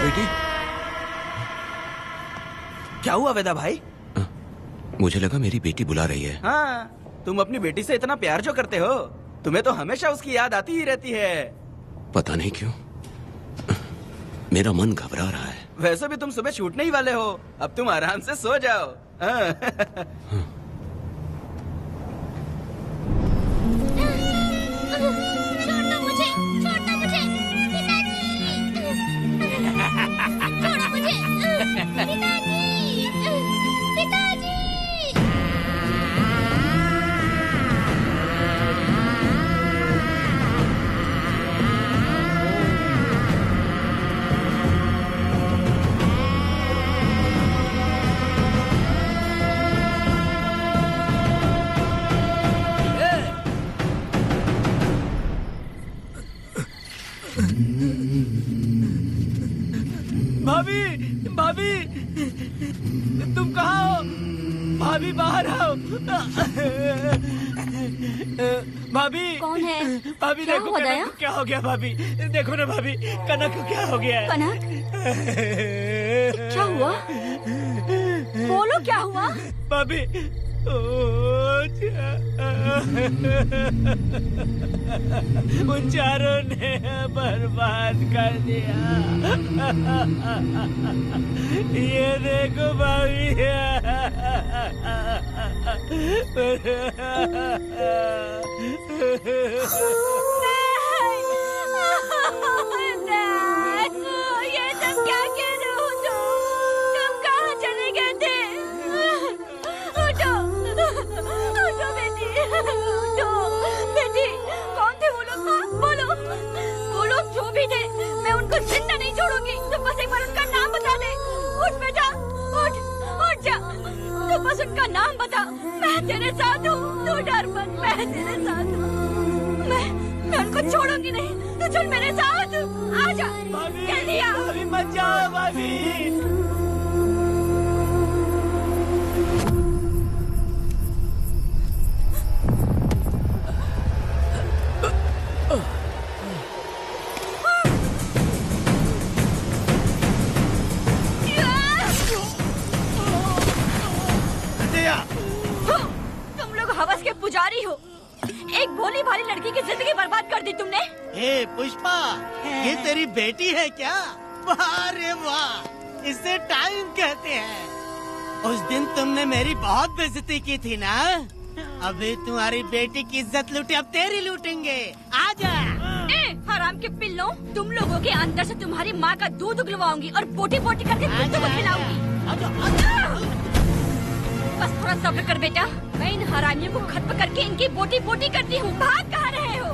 बेटी, क्या हुआ वेदा भाई? मुझे लगा मेरी बेटी बुला रही है। हाँ, तुम अपनी बेटी से इतना प्यार जो करते हो, तुम्हें तो हमेशा उसकी याद आती ही रहती है। पता नहीं क्यों मेरा मन घबरा रहा है। वैसे भी तुम सुबह छूटने ही वाले हो, अब तुम आराम से सो जाओ। छोड़ो मुझे, छोड़ो मुझे, पिताजी। भाभी, भाभी, तुम कहाँ हो? भाभी बाहर आओ। भाभी। कौन है? भाभी क्या देखो हुआ कनक दया? को क्या हो गया भाभी? देखो ना भाभी, कनक को क्या हो गया है? कनक? क्या हुआ? बोलो क्या हुआ? भाभी, उन चारों ने बर्बाद कर दिया। ये देखो भाभी। ये सब क्या कह रहे हो तुम कहाँ चले गए थे? उठो, उठो बेटी, उठो बेटी। कौन थे वो लोग? बोलो, वो लोग जो भी थे, मैं उनको जिंदा नहीं छोड़ूंगी। तुम बस एक बार उनका नाम बता दे। उठ बेटा, उठ, उठ जा। तू बस उनका नाम बता, मैं तेरे साथ हूँ। तू डर मत, मैं तेरे साथ हूँ। मैं उनको छोड़ूंगी नहीं। तू चल मेरे साथ, आजा जल्दी आ। भाभी मत जाओ भाभी। तुम लोग हवस के पुजारी हो। एक भोली भाली लड़की की जिंदगी बर्बाद कर दी तुमने। ए पुष्पा, ये तेरी बेटी है क्या? वाह रे वाह, इसे टाइम कहते हैं। उस दिन तुमने मेरी बहुत बेइज्जती की थी ना? अभी तुम्हारी बेटी की इज्जत लूटी, अब तेरी लूटेंगे। आजा। हराम के पिल्लों, तुम लोगों के अंदर से तुम्हारी माँ का दूध उगलवाऊंगी और बोटी बोटी करके कुत्तों को खिलाऊंगी। बस थोड़ा सब्र कर बेटा, मैं इन हरामियों को खत्म करके इनकी बोटी बोटी करती हूँ। भाग कहाँ रहे हो?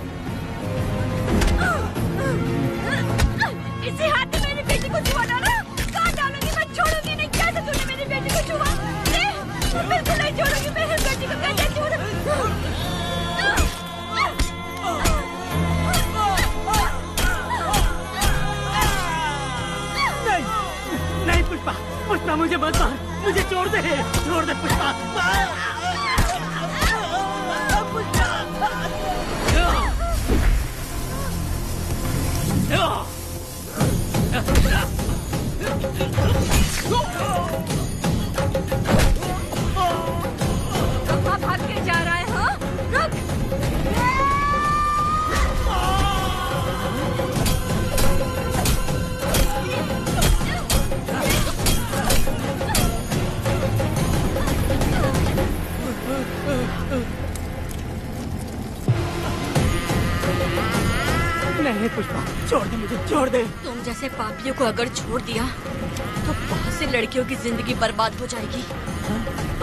इसी हाथ में मेरी बेटी को छुआ डाला। कहाँ डालूंगी? मैं छोड़ूंगी नहीं। कैसे तूने मेरी बेटी को छुआ? बिल्कुल नहीं छोड़ूंगी मेरी बेटी को। कैसे छोड़? नहीं पुष्पा, पुष्पा मुझे मत मार, मुझे छोड़ दे पुष्पा। कहाँ भाग के जा रहा है? हाँ, रुक। नहीं पुष्पा, छोड़ दे मुझे, छोड़ दे। तुम जैसे पापियों को अगर छोड़ दिया तो बहुत सी लड़कियों की जिंदगी बर्बाद हो जाएगी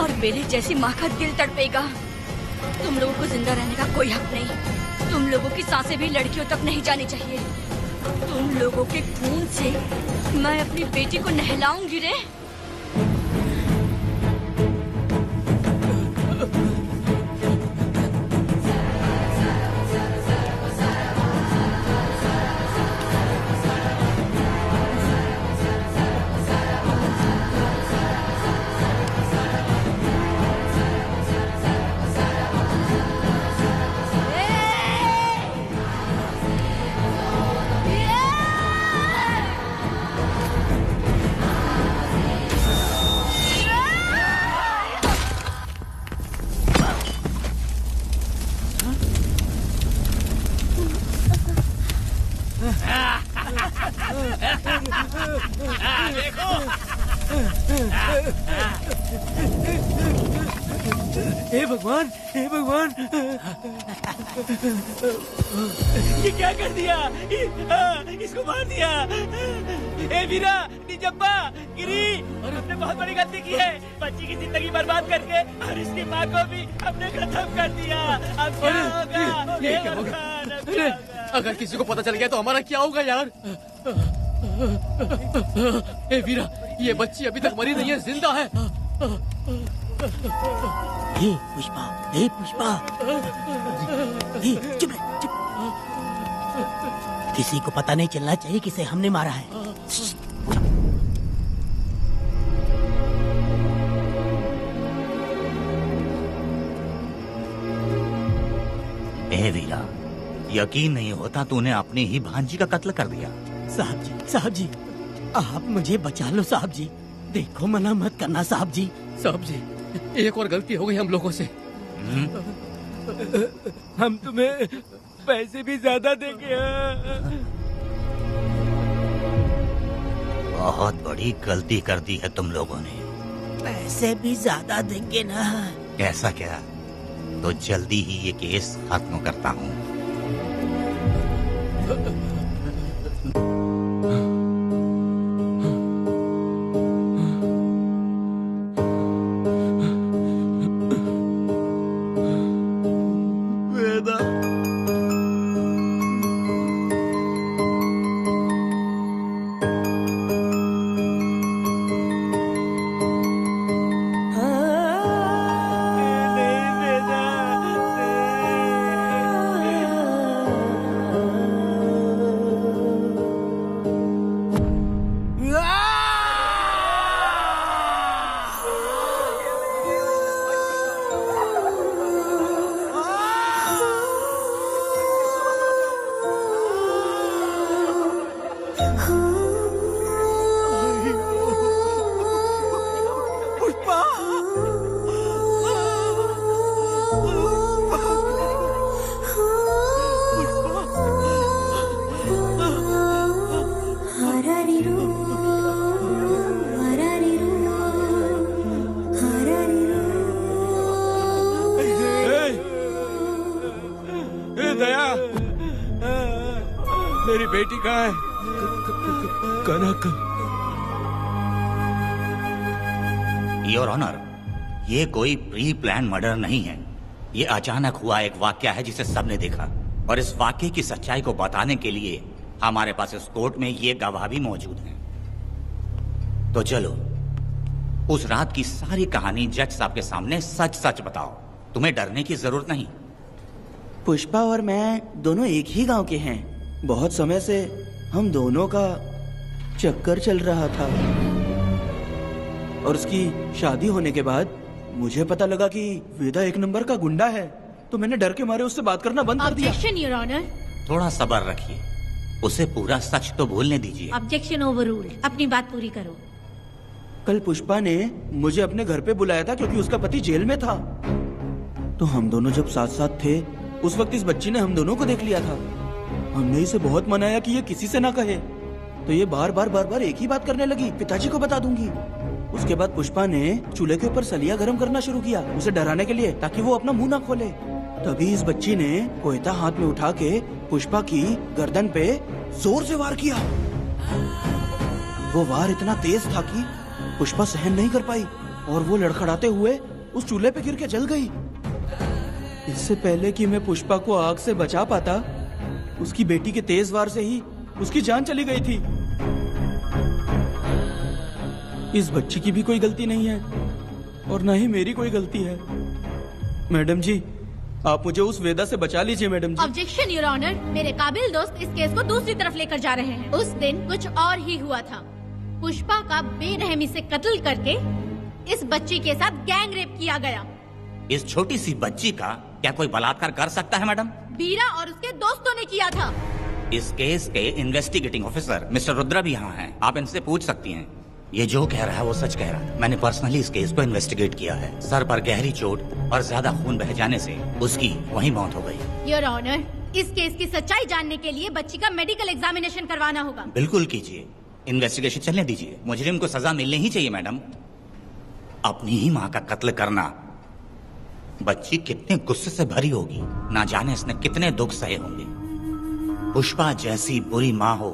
और मेरी जैसी माँ का दिल तड़पेगा। तुम लोगों को जिंदा रहने का कोई हक नहीं। तुम लोगों की सांसें भी लड़कियों तक नहीं जानी चाहिए। तुम लोगों के खून से मैं अपनी बेटी को नहलाऊंगी रे। हे भगवान, हे भगवान, ये क्या कर दिया? इसको मार दिया। हे वीरा, निजब्बा, गिरी, हमने बहुत बड़ी गलती की है। बच्ची की जिंदगी बर्बाद करके और इसकी माँ को भी हमने खत्म कर दिया। अब क्या होगा? ये क्या होगा? अरे, अगर किसी को पता चल गया तो हमारा क्या होगा यार? ए वीरा, ये बच्ची अभी तक मरी नहीं है, जिंदा है। हे पुष्पा, हे पुष्पा, हे चुप रह, चुप। किसी को पता नहीं चलना चाहिए किसे हमने मारा है। ए वीरा, यकीन नहीं होता तूने अपनी ही भांजी का कत्ल कर दिया। साहब जी आप मुझे बचा लो साहब जी। देखो मना मत करना साहब जी। साहब जी एक और गलती हो गई हम लोगों से। हम तुम्हें पैसे भी ज्यादा देंगे। बहुत बड़ी गलती कर दी है तुम लोगों ने। पैसे भी ज्यादा देंगे ना? ऐसा क्या? तो जल्दी ही ये केस खत्म करता हूँ। मेरी बेटी कहाँ है? कनक। योर ऑनर, ये कोई प्री प्लान मर्डर नहीं है। ये अचानक हुआ एक वाकया है जिसे सबने देखा, और इस वाकये की सच्चाई को बताने के लिए हमारे पास इस कोर्ट में ये गवाह भी मौजूद हैं। तो चलो उस रात की सारी कहानी जज साहब के सामने सच सच बताओ। तुम्हें डरने की जरूरत नहीं। पुष्पा और मैं दोनों एक ही गांव के हैं। बहुत समय से हम दोनों का चक्कर चल रहा था, और उसकी शादी होने के बाद मुझे पता लगा कि वेदा एक नंबर का गुंडा है, तो मैंने डर के मारे उससे बात करना बंद कर दिया। Objection your honour. थोड़ा सब्र रखिए, उसे पूरा सच तो बोलने दीजिए। Objection overruled. अपनी बात पूरी करो। कल पुष्पा ने मुझे अपने घर पे बुलाया था क्योंकि उसका पति जेल में था। तो हम दोनों जब साथ साथ थे उस वक्त इस बच्ची ने हम दोनों को देख लिया था। हमने इसे बहुत मनाया कि ये किसी से ना कहे, तो ये बार बार एक ही बात करने लगी, पिताजी को बता दूंगी। उसके बाद पुष्पा ने चूल्हे के ऊपर सलिया गर्म करना शुरू किया उसे डराने के लिए, ताकि वो अपना मुंह ना खोले। तभी इस बच्ची ने कोयता हाथ में उठा के पुष्पा की गर्दन पे जोर से वार किया। वो वार इतना तेज था कि पुष्पा सहन नहीं कर पाई और वो लड़खड़ाते हुए उस चूल्हे पे गिर के जल गई। इससे पहले कि मैं पुष्पा को आग से बचा पाता, उसकी बेटी के तेज वार से ही उसकी जान चली गई थी। इस बच्ची की भी कोई गलती नहीं है और न ही मेरी कोई गलती है। मैडम जी, आप मुझे उस वेदा से बचा लीजिए madam ji. Objection your honour. मेरे काबिल दोस्त इस केस को दूसरी तरफ लेकर जा रहे हैं। उस दिन कुछ और ही हुआ था। पुष्पा का बेरहमी से कत्ल करके इस बच्ची के साथ गैंग रेप किया गया। इस छोटी सी बच्ची का क्या कोई बलात्कार कर सकता है मैडम? बीरा और उसके दोस्तों ने किया था। इस केस के इन्वेस्टिगेटिंग ऑफिसर मिस्टर रुद्रा भी यहाँ हैं। आप इनसे पूछ सकती हैं। ये जो कह रहा है वो सच कह रहा है। मैंने पर्सनली इस केस को इन्वेस्टिगेट किया है। सर पर गहरी चोट और ज्यादा खून बह जाने से उसकी वहीं मौत हो गई। योर ऑनर, इस केस की सच्चाई जानने के लिए बच्ची का मेडिकल एग्जामिनेशन करवाना होगा। बिल्कुल कीजिए, इन्वेस्टिगेशन चलने दीजिए। मुजरिम को सजा मिलनी ही चाहिए मैडम। अपनी ही माँ का कत्ल करना, बच्ची कितने गुस्से से भरी होगी, ना जाने इसने कितने दुख सहे होंगे। पुष्पा जैसी बुरी माँ हो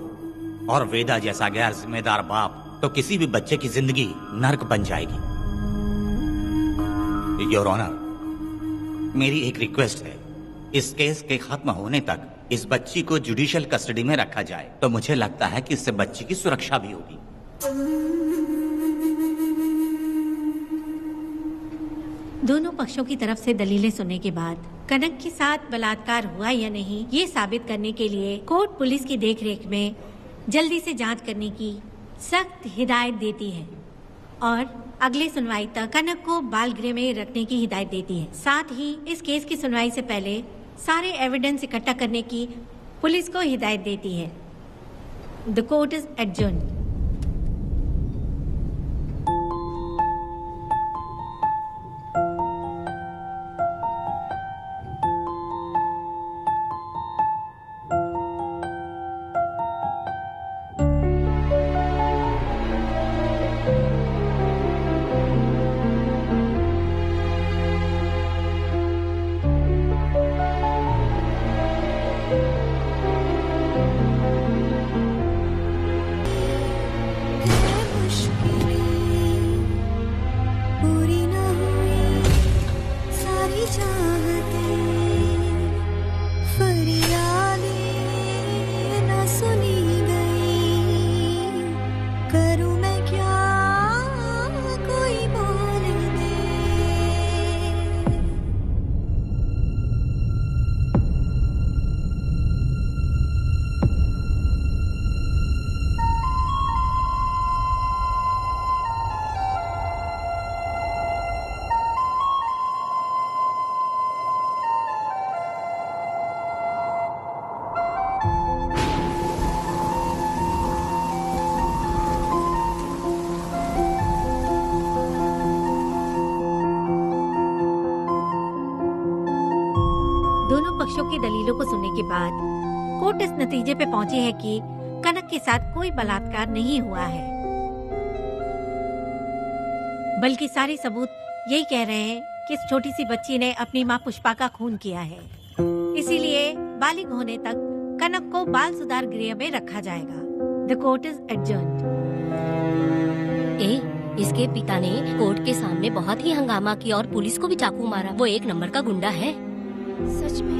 और वेदा जैसा गैर जिम्मेदार बाप, तो किसी भी बच्चे की जिंदगी नर्क बन जाएगी। योर ऑनर, मेरी एक रिक्वेस्ट है, इस केस के खत्म होने तक इस बच्ची को जुडिशियल कस्टडी में रखा जाए, तो मुझे लगता है कि इससे बच्ची की सुरक्षा भी होगी। दोनों पक्षों की तरफ से दलीलें सुनने के बाद कनक के साथ बलात्कार हुआ या नहीं, ये साबित करने के लिए कोर्ट पुलिस की देखरेख में जल्दी से जांच करने की सख्त हिदायत देती है और अगले सुनवाई तक कनक को बाल गृह में रखने की हिदायत देती है। साथ ही इस केस की सुनवाई से पहले सारे एविडेंस इकट्ठा करने की पुलिस को हिदायत देती है। The court is adjourned. पक्षों की दलीलों को सुनने के बाद कोर्ट इस नतीजे पे पहुंची है कि कनक के साथ कोई बलात्कार नहीं हुआ है, बल्कि सारे सबूत यही कह रहे हैं कि इस छोटी सी बच्ची ने अपनी मां पुष्पा का खून किया है। इसीलिए बालिग होने तक कनक को बाल सुधार गृह में रखा जाएगा। The court is adjourned. इसके पिता ने कोर्ट के सामने बहुत ही हंगामा किया और पुलिस को भी चाकू मारा। वो एक नंबर का गुंडा है। सच में?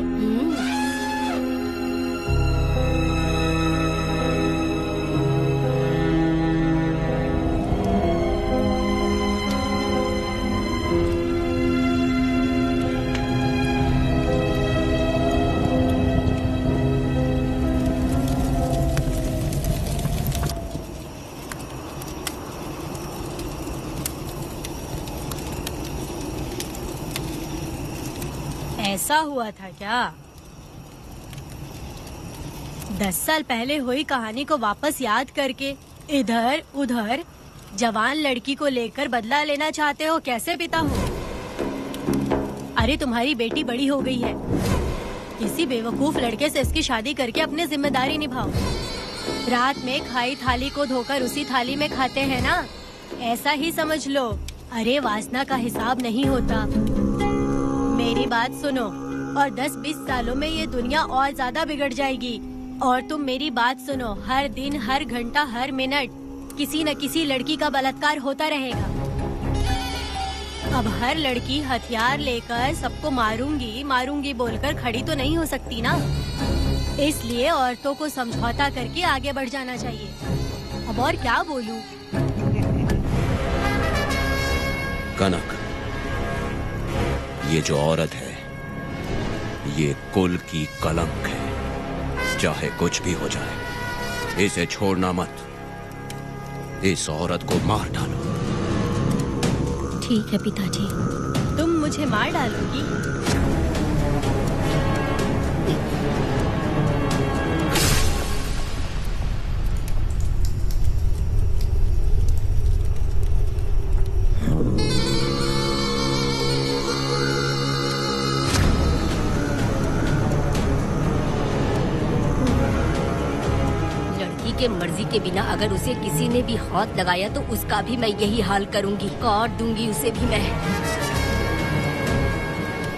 ऐसा हुआ था क्या? 10 साल pहले हुई कहानी को वापस याद करके इधर उधर जवान लड़की को लेकर बदला लेना चाहते हो? कैसे पिता हो? अरे तुम्हारी बेटी बड़ी हो गई है, किसी बेवकूफ लड़के से इसकी शादी करके अपनी जिम्मेदारी निभाओ। रात में खाई थाली को धोकर उसी थाली में खाते हैं ना, ऐसा ही समझ लो। अरे वासना का हिसाब नहीं होता। मेरी बात सुनो, और 10-20 सालों में ये दुनिया और ज्यादा बिगड़ जाएगी। और तुम मेरी बात सुनो, हर दिन, हर घंटा, हर मिनट किसी न किसी लड़की का बलात्कार होता रहेगा। अब हर लड़की हथियार लेकर सबको मारूंगी मारूंगी बोलकर खड़ी तो नहीं हो सकती ना। इसलिए औरतों को समझौता करके आगे बढ़ जाना चाहिए। अब और क्या बोलूं? कनक, ये जो औरत है ये कुल की कलंक है। चाहे कुछ भी हो जाए इसे छोड़ना मत। इस औरत को मार डालो। ठीक है पिताजी। तुम मुझे मार डालोगी? के मर्जी के बिना अगर उसे किसी ने भी हाथ लगाया तो उसका भी मैं यही हाल करूंगी। काट दूंगी उसे भी मैं।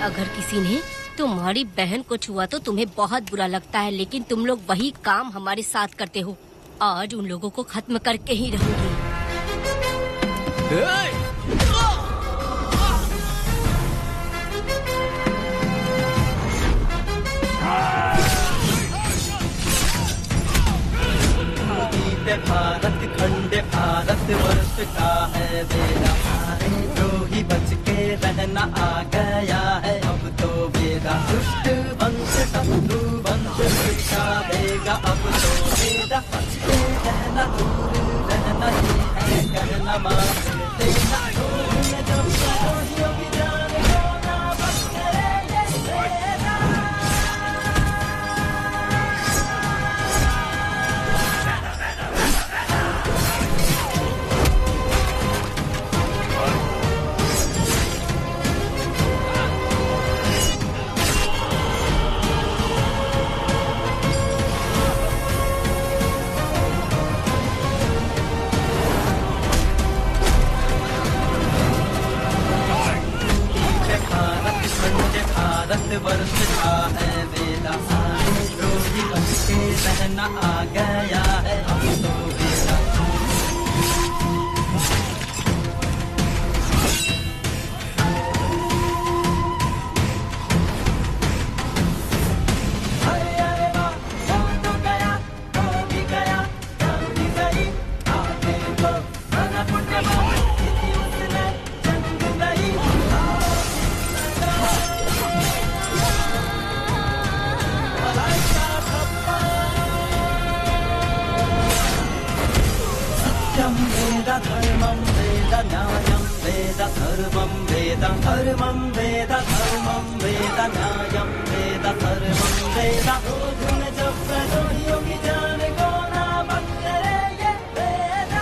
अगर किसी ने तुम्हारी बहन को छुआ तो तुम्हें बहुत बुरा लगता है, लेकिन तुम लोग वही काम हमारे साथ करते हो। आज उन लोगों को खत्म करके ही रहूंगी। भारत खंड भारत वर्ष का है बेड़ा, द्रोही बच के रहना आ गया है। अब तो वेदा दुष्ट वंश शत्रु वंश मिटा देगा अब तो वेदा बच के रहना दूर रहना ये है कहना मान लेना जब करोड़ियों की जान को ना बच करे ये वेदा भारत वर्ष का है वेदा सारे द्रोही बच के रहना आ गया है अब तो वेदा अरे वाह हो गया हो भी गया जल्दी गई आगे तो बना पुटवा किसी उसने जंग नहीं सत्यं वेद धर्मं वेद न्यायं वेद सर्वं वेद धर्मं वेद धर्मं वेद न्यायं वेद सर्वं वेद धुन जब करोड़ियों की जान को ना बच करे ये वेद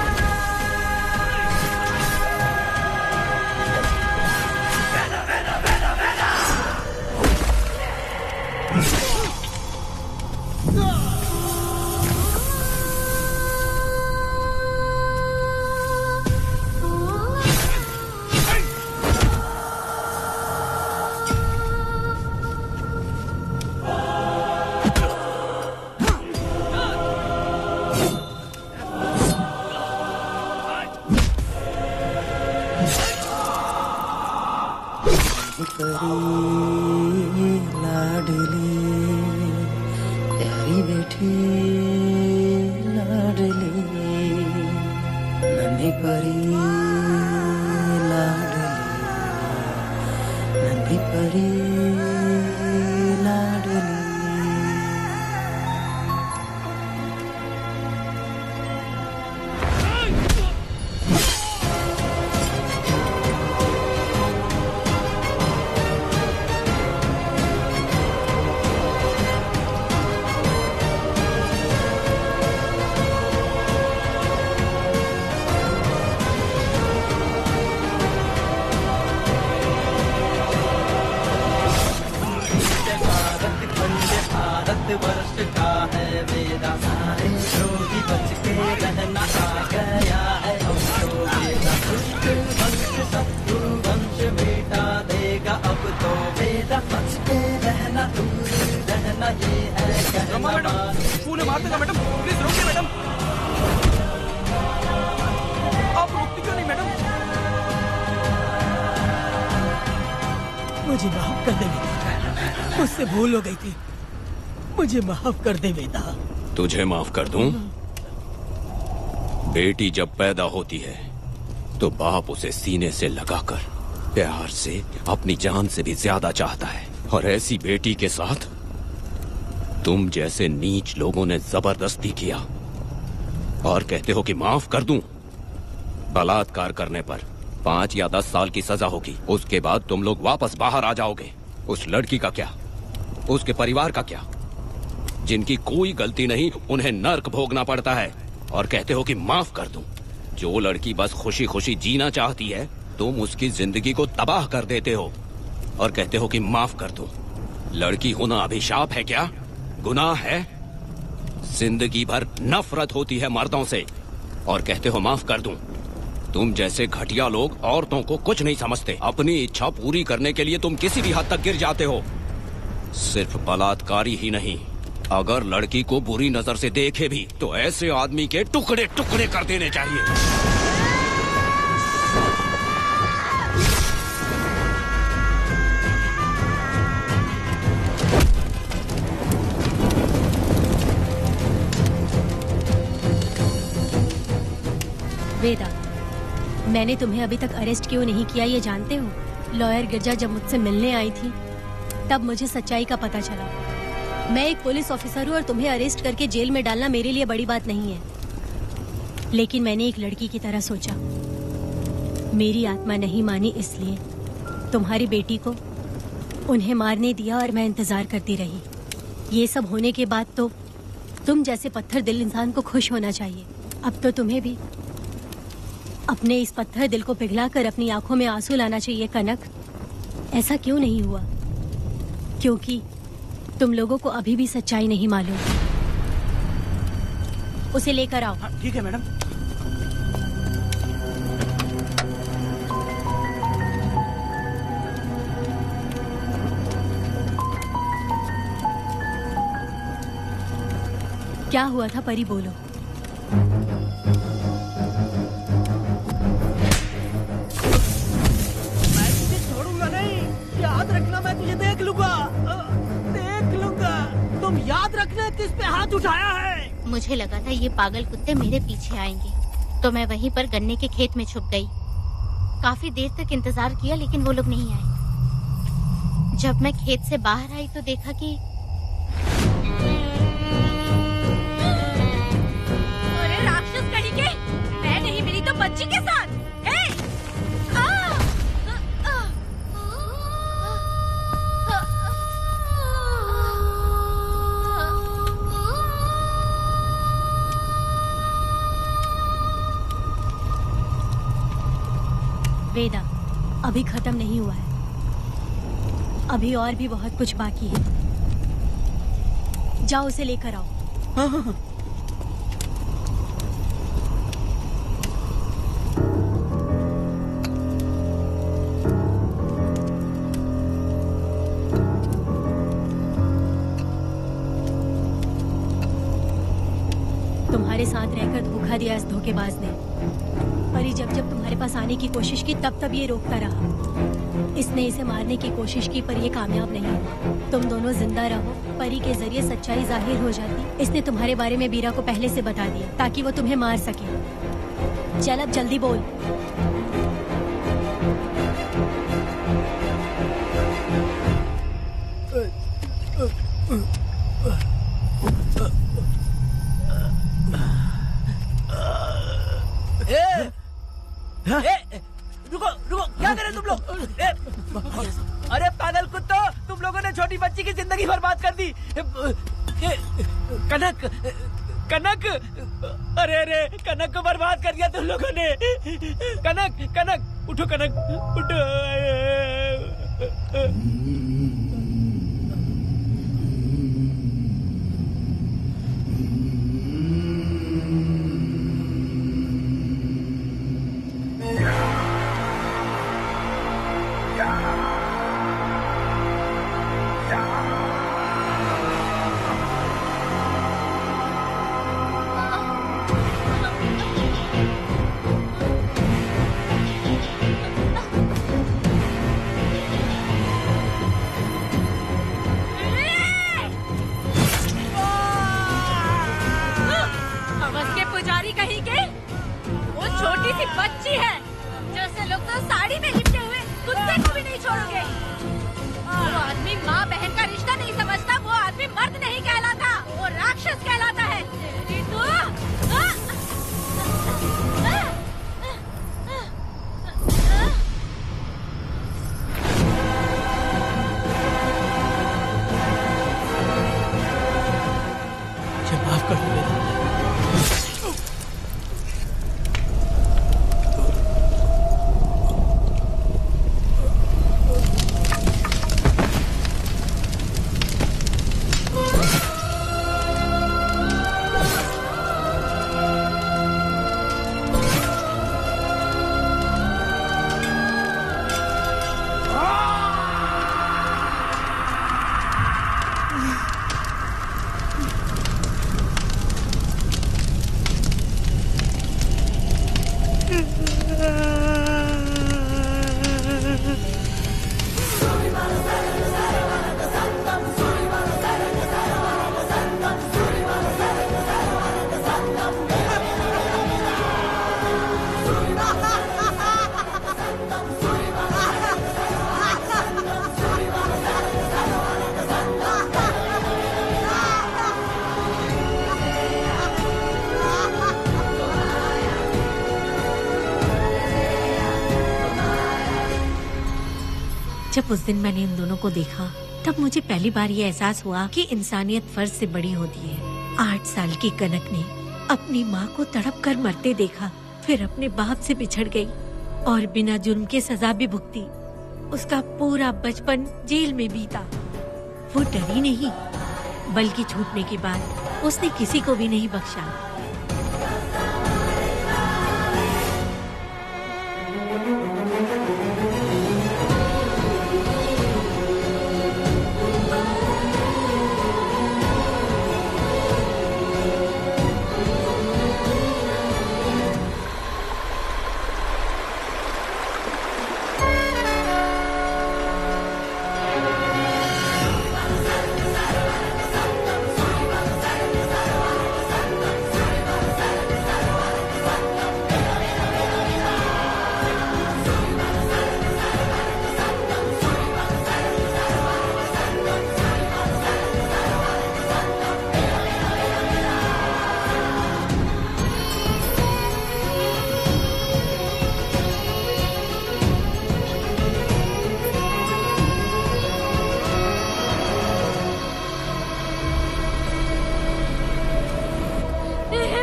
लाडली प्यारी बेटी लाडली नन्ही परी लाडली नन्ही परी लाडली वर्ष का है वेदा सारे द्रोही बच के रहना आ गया है अब तो वेदा दुष्ट वंश शत्रु वंश मिटा देगा अब तो वेदा बच के रहना दूर रहना ये है कहना मान फूल मार देगा मैडम प्लीज रोकिए मैडम आप रोकती क्यों नहीं मैडम मुझे माफ कर दे बेटा मुझसे भूल हो गई थी मुझे माफ कर दे बेटा तुझे माफ कर दूं? बेटी जब पैदा होती है तो बाप उसे सीने से लगाकर प्यार से अपनी जान से भी ज्यादा चाहता है और ऐसी बेटी के साथ तुम जैसे नीच लोगों ने जबरदस्ती किया और कहते हो कि माफ कर दूं। बलात्कार करने पर 5 या 10 साल की सजा होगी, उसके बाद तुम लोग वापस बाहर आ जाओगे। उस लड़की का क्या, उसके परिवार का क्या? जिनकी कोई गलती नहीं उन्हें नर्क भोगना पड़ता है और कहते हो कि माफ कर दूं। जो लड़की बस खुशी खुशी जीना चाहती है तुम उसकी जिंदगी को तबाह कर देते हो और कहते हो कि माफ कर दूं। लड़की होना अभिशाप है क्या, गुनाह है? जिंदगी भर नफरत होती है मर्दों से और कहते हो माफ कर दूं। तुम जैसे घटिया लोग औरतों को कुछ नहीं समझते। अपनी इच्छा पूरी करने के लिए तुम किसी भी हद तक गिर जाते हो। सिर्फ बलात्कारी ही नहीं, अगर लड़की को बुरी नजर से देखे भी तो ऐसे आदमी के टुकड़े टुकड़े कर देने चाहिए। वेदा, मैंने तुम्हें अभी तक अरेस्ट क्यों नहीं किया ये जानते हो? लॉयर गिरजा जब मुझसे मिलने आई थी तब मुझे सच्चाई का पता चला। मैं एक पुलिस ऑफिसर हूँ और तुम्हें अरेस्ट करके जेल में डालना मेरे लिए बड़ी बात नहीं है, लेकिन मैंने एक लड़की की तरह सोचा। मेरी आत्मा नहीं मानी, इसलिए तुम्हारी बेटी को उन्हें मारने दिया और मैं इंतजार करती रही। ये सब होने के बाद तो तुम जैसे पत्थर दिल इंसान को खुश होना चाहिए। अब तो तुम्हें भी अपने इस पत्थर दिल को पिघलाकर अपनी आंखों में आंसू लाना चाहिए कनक। ऐसा क्यों नहीं हुआ? क्योंकि तुम लोगों को अभी भी सच्चाई नहीं मालूम। उसे लेकर आओ। ठीक है मैडम। क्या हुआ था परी, बोलो। मैं तुझे छोड़ूंगा नहीं, याद रखना। मैं तुझे देख लूंगा, देख लूंगा। तुम याद रखना किस पे हाथ उठाया है। मुझे लगा था ये पागल कुत्ते मेरे पीछे आएंगे, तो मैं वहीं पर गन्ने के खेत में छुप गई। काफी देर तक इंतजार किया लेकिन वो लोग नहीं आए। जब मैं खेत से बाहर आई तो देखा कि राक्षस कहीं के मैं नहीं मिली तो बच्ची के साथ। वेदा, अभी खत्म नहीं हुआ है, अभी और भी बहुत कुछ बाकी है। जाओ उसे लेकर आओ। हाँ हाँ हाँ। तुम्हारे साथ रहकर धोखा दिया इस धोखेबाज ने। परी जब जब तुम्हारे पास आने की कोशिश की तब तब ये रोकता रहा। इसने इसे मारने की कोशिश की पर ये कामयाब नहीं हुआ। तुम दोनों जिंदा रहो, परी के जरिए सच्चाई जाहिर हो जाती। इसने तुम्हारे बारे में बीरा को पहले से बता दिया ताकि वो तुम्हें मार सके। चल अब जल्दी बोल। रुको रुको, क्या करे तुम लोग? अरे पागल कुत्तो, तुम लोगों ने छोटी बच्ची की जिंदगी बर्बाद कर दी। कनक कनक, अरे अरे कनक को बर्बाद कर दिया तुम लोगों ने। कनक कनक उठो, कनक उठो। बच्ची है, जैसे लोग तो साड़ी में लिपटे हुए कुत्ते को भी नहीं छोड़ोगे। वो आदमी माँ बहन का रिश्ता नहीं समझता, वो आदमी मर्द नहीं कहलाता, वो राक्षस कहलाता है। माफ कर दो। जब उस दिन मैंने इन दोनों को देखा तब मुझे पहली बार ये एहसास हुआ कि इंसानियत फर्ज से बड़ी होती है। 8 साल की कनक ने अपनी माँ को तड़प कर मरते देखा, फिर अपने बाप से बिछड़ गई और बिना जुर्म के सजा भी भुगती। उसका पूरा बचपन जेल में बीता। वो डरी नहीं, बल्कि छूटने के बाद उसने किसी को भी नहीं बख्शा।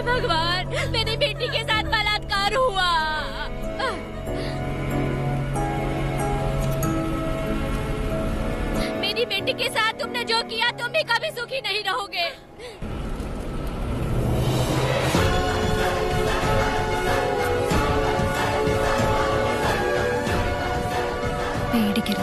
भगवान, मेरी बेटी के साथ बलात्कार हुआ। मेरी बेटी के साथ तुमने जो किया तुम भी कभी सुखी नहीं रहोगे। पेड़ गिर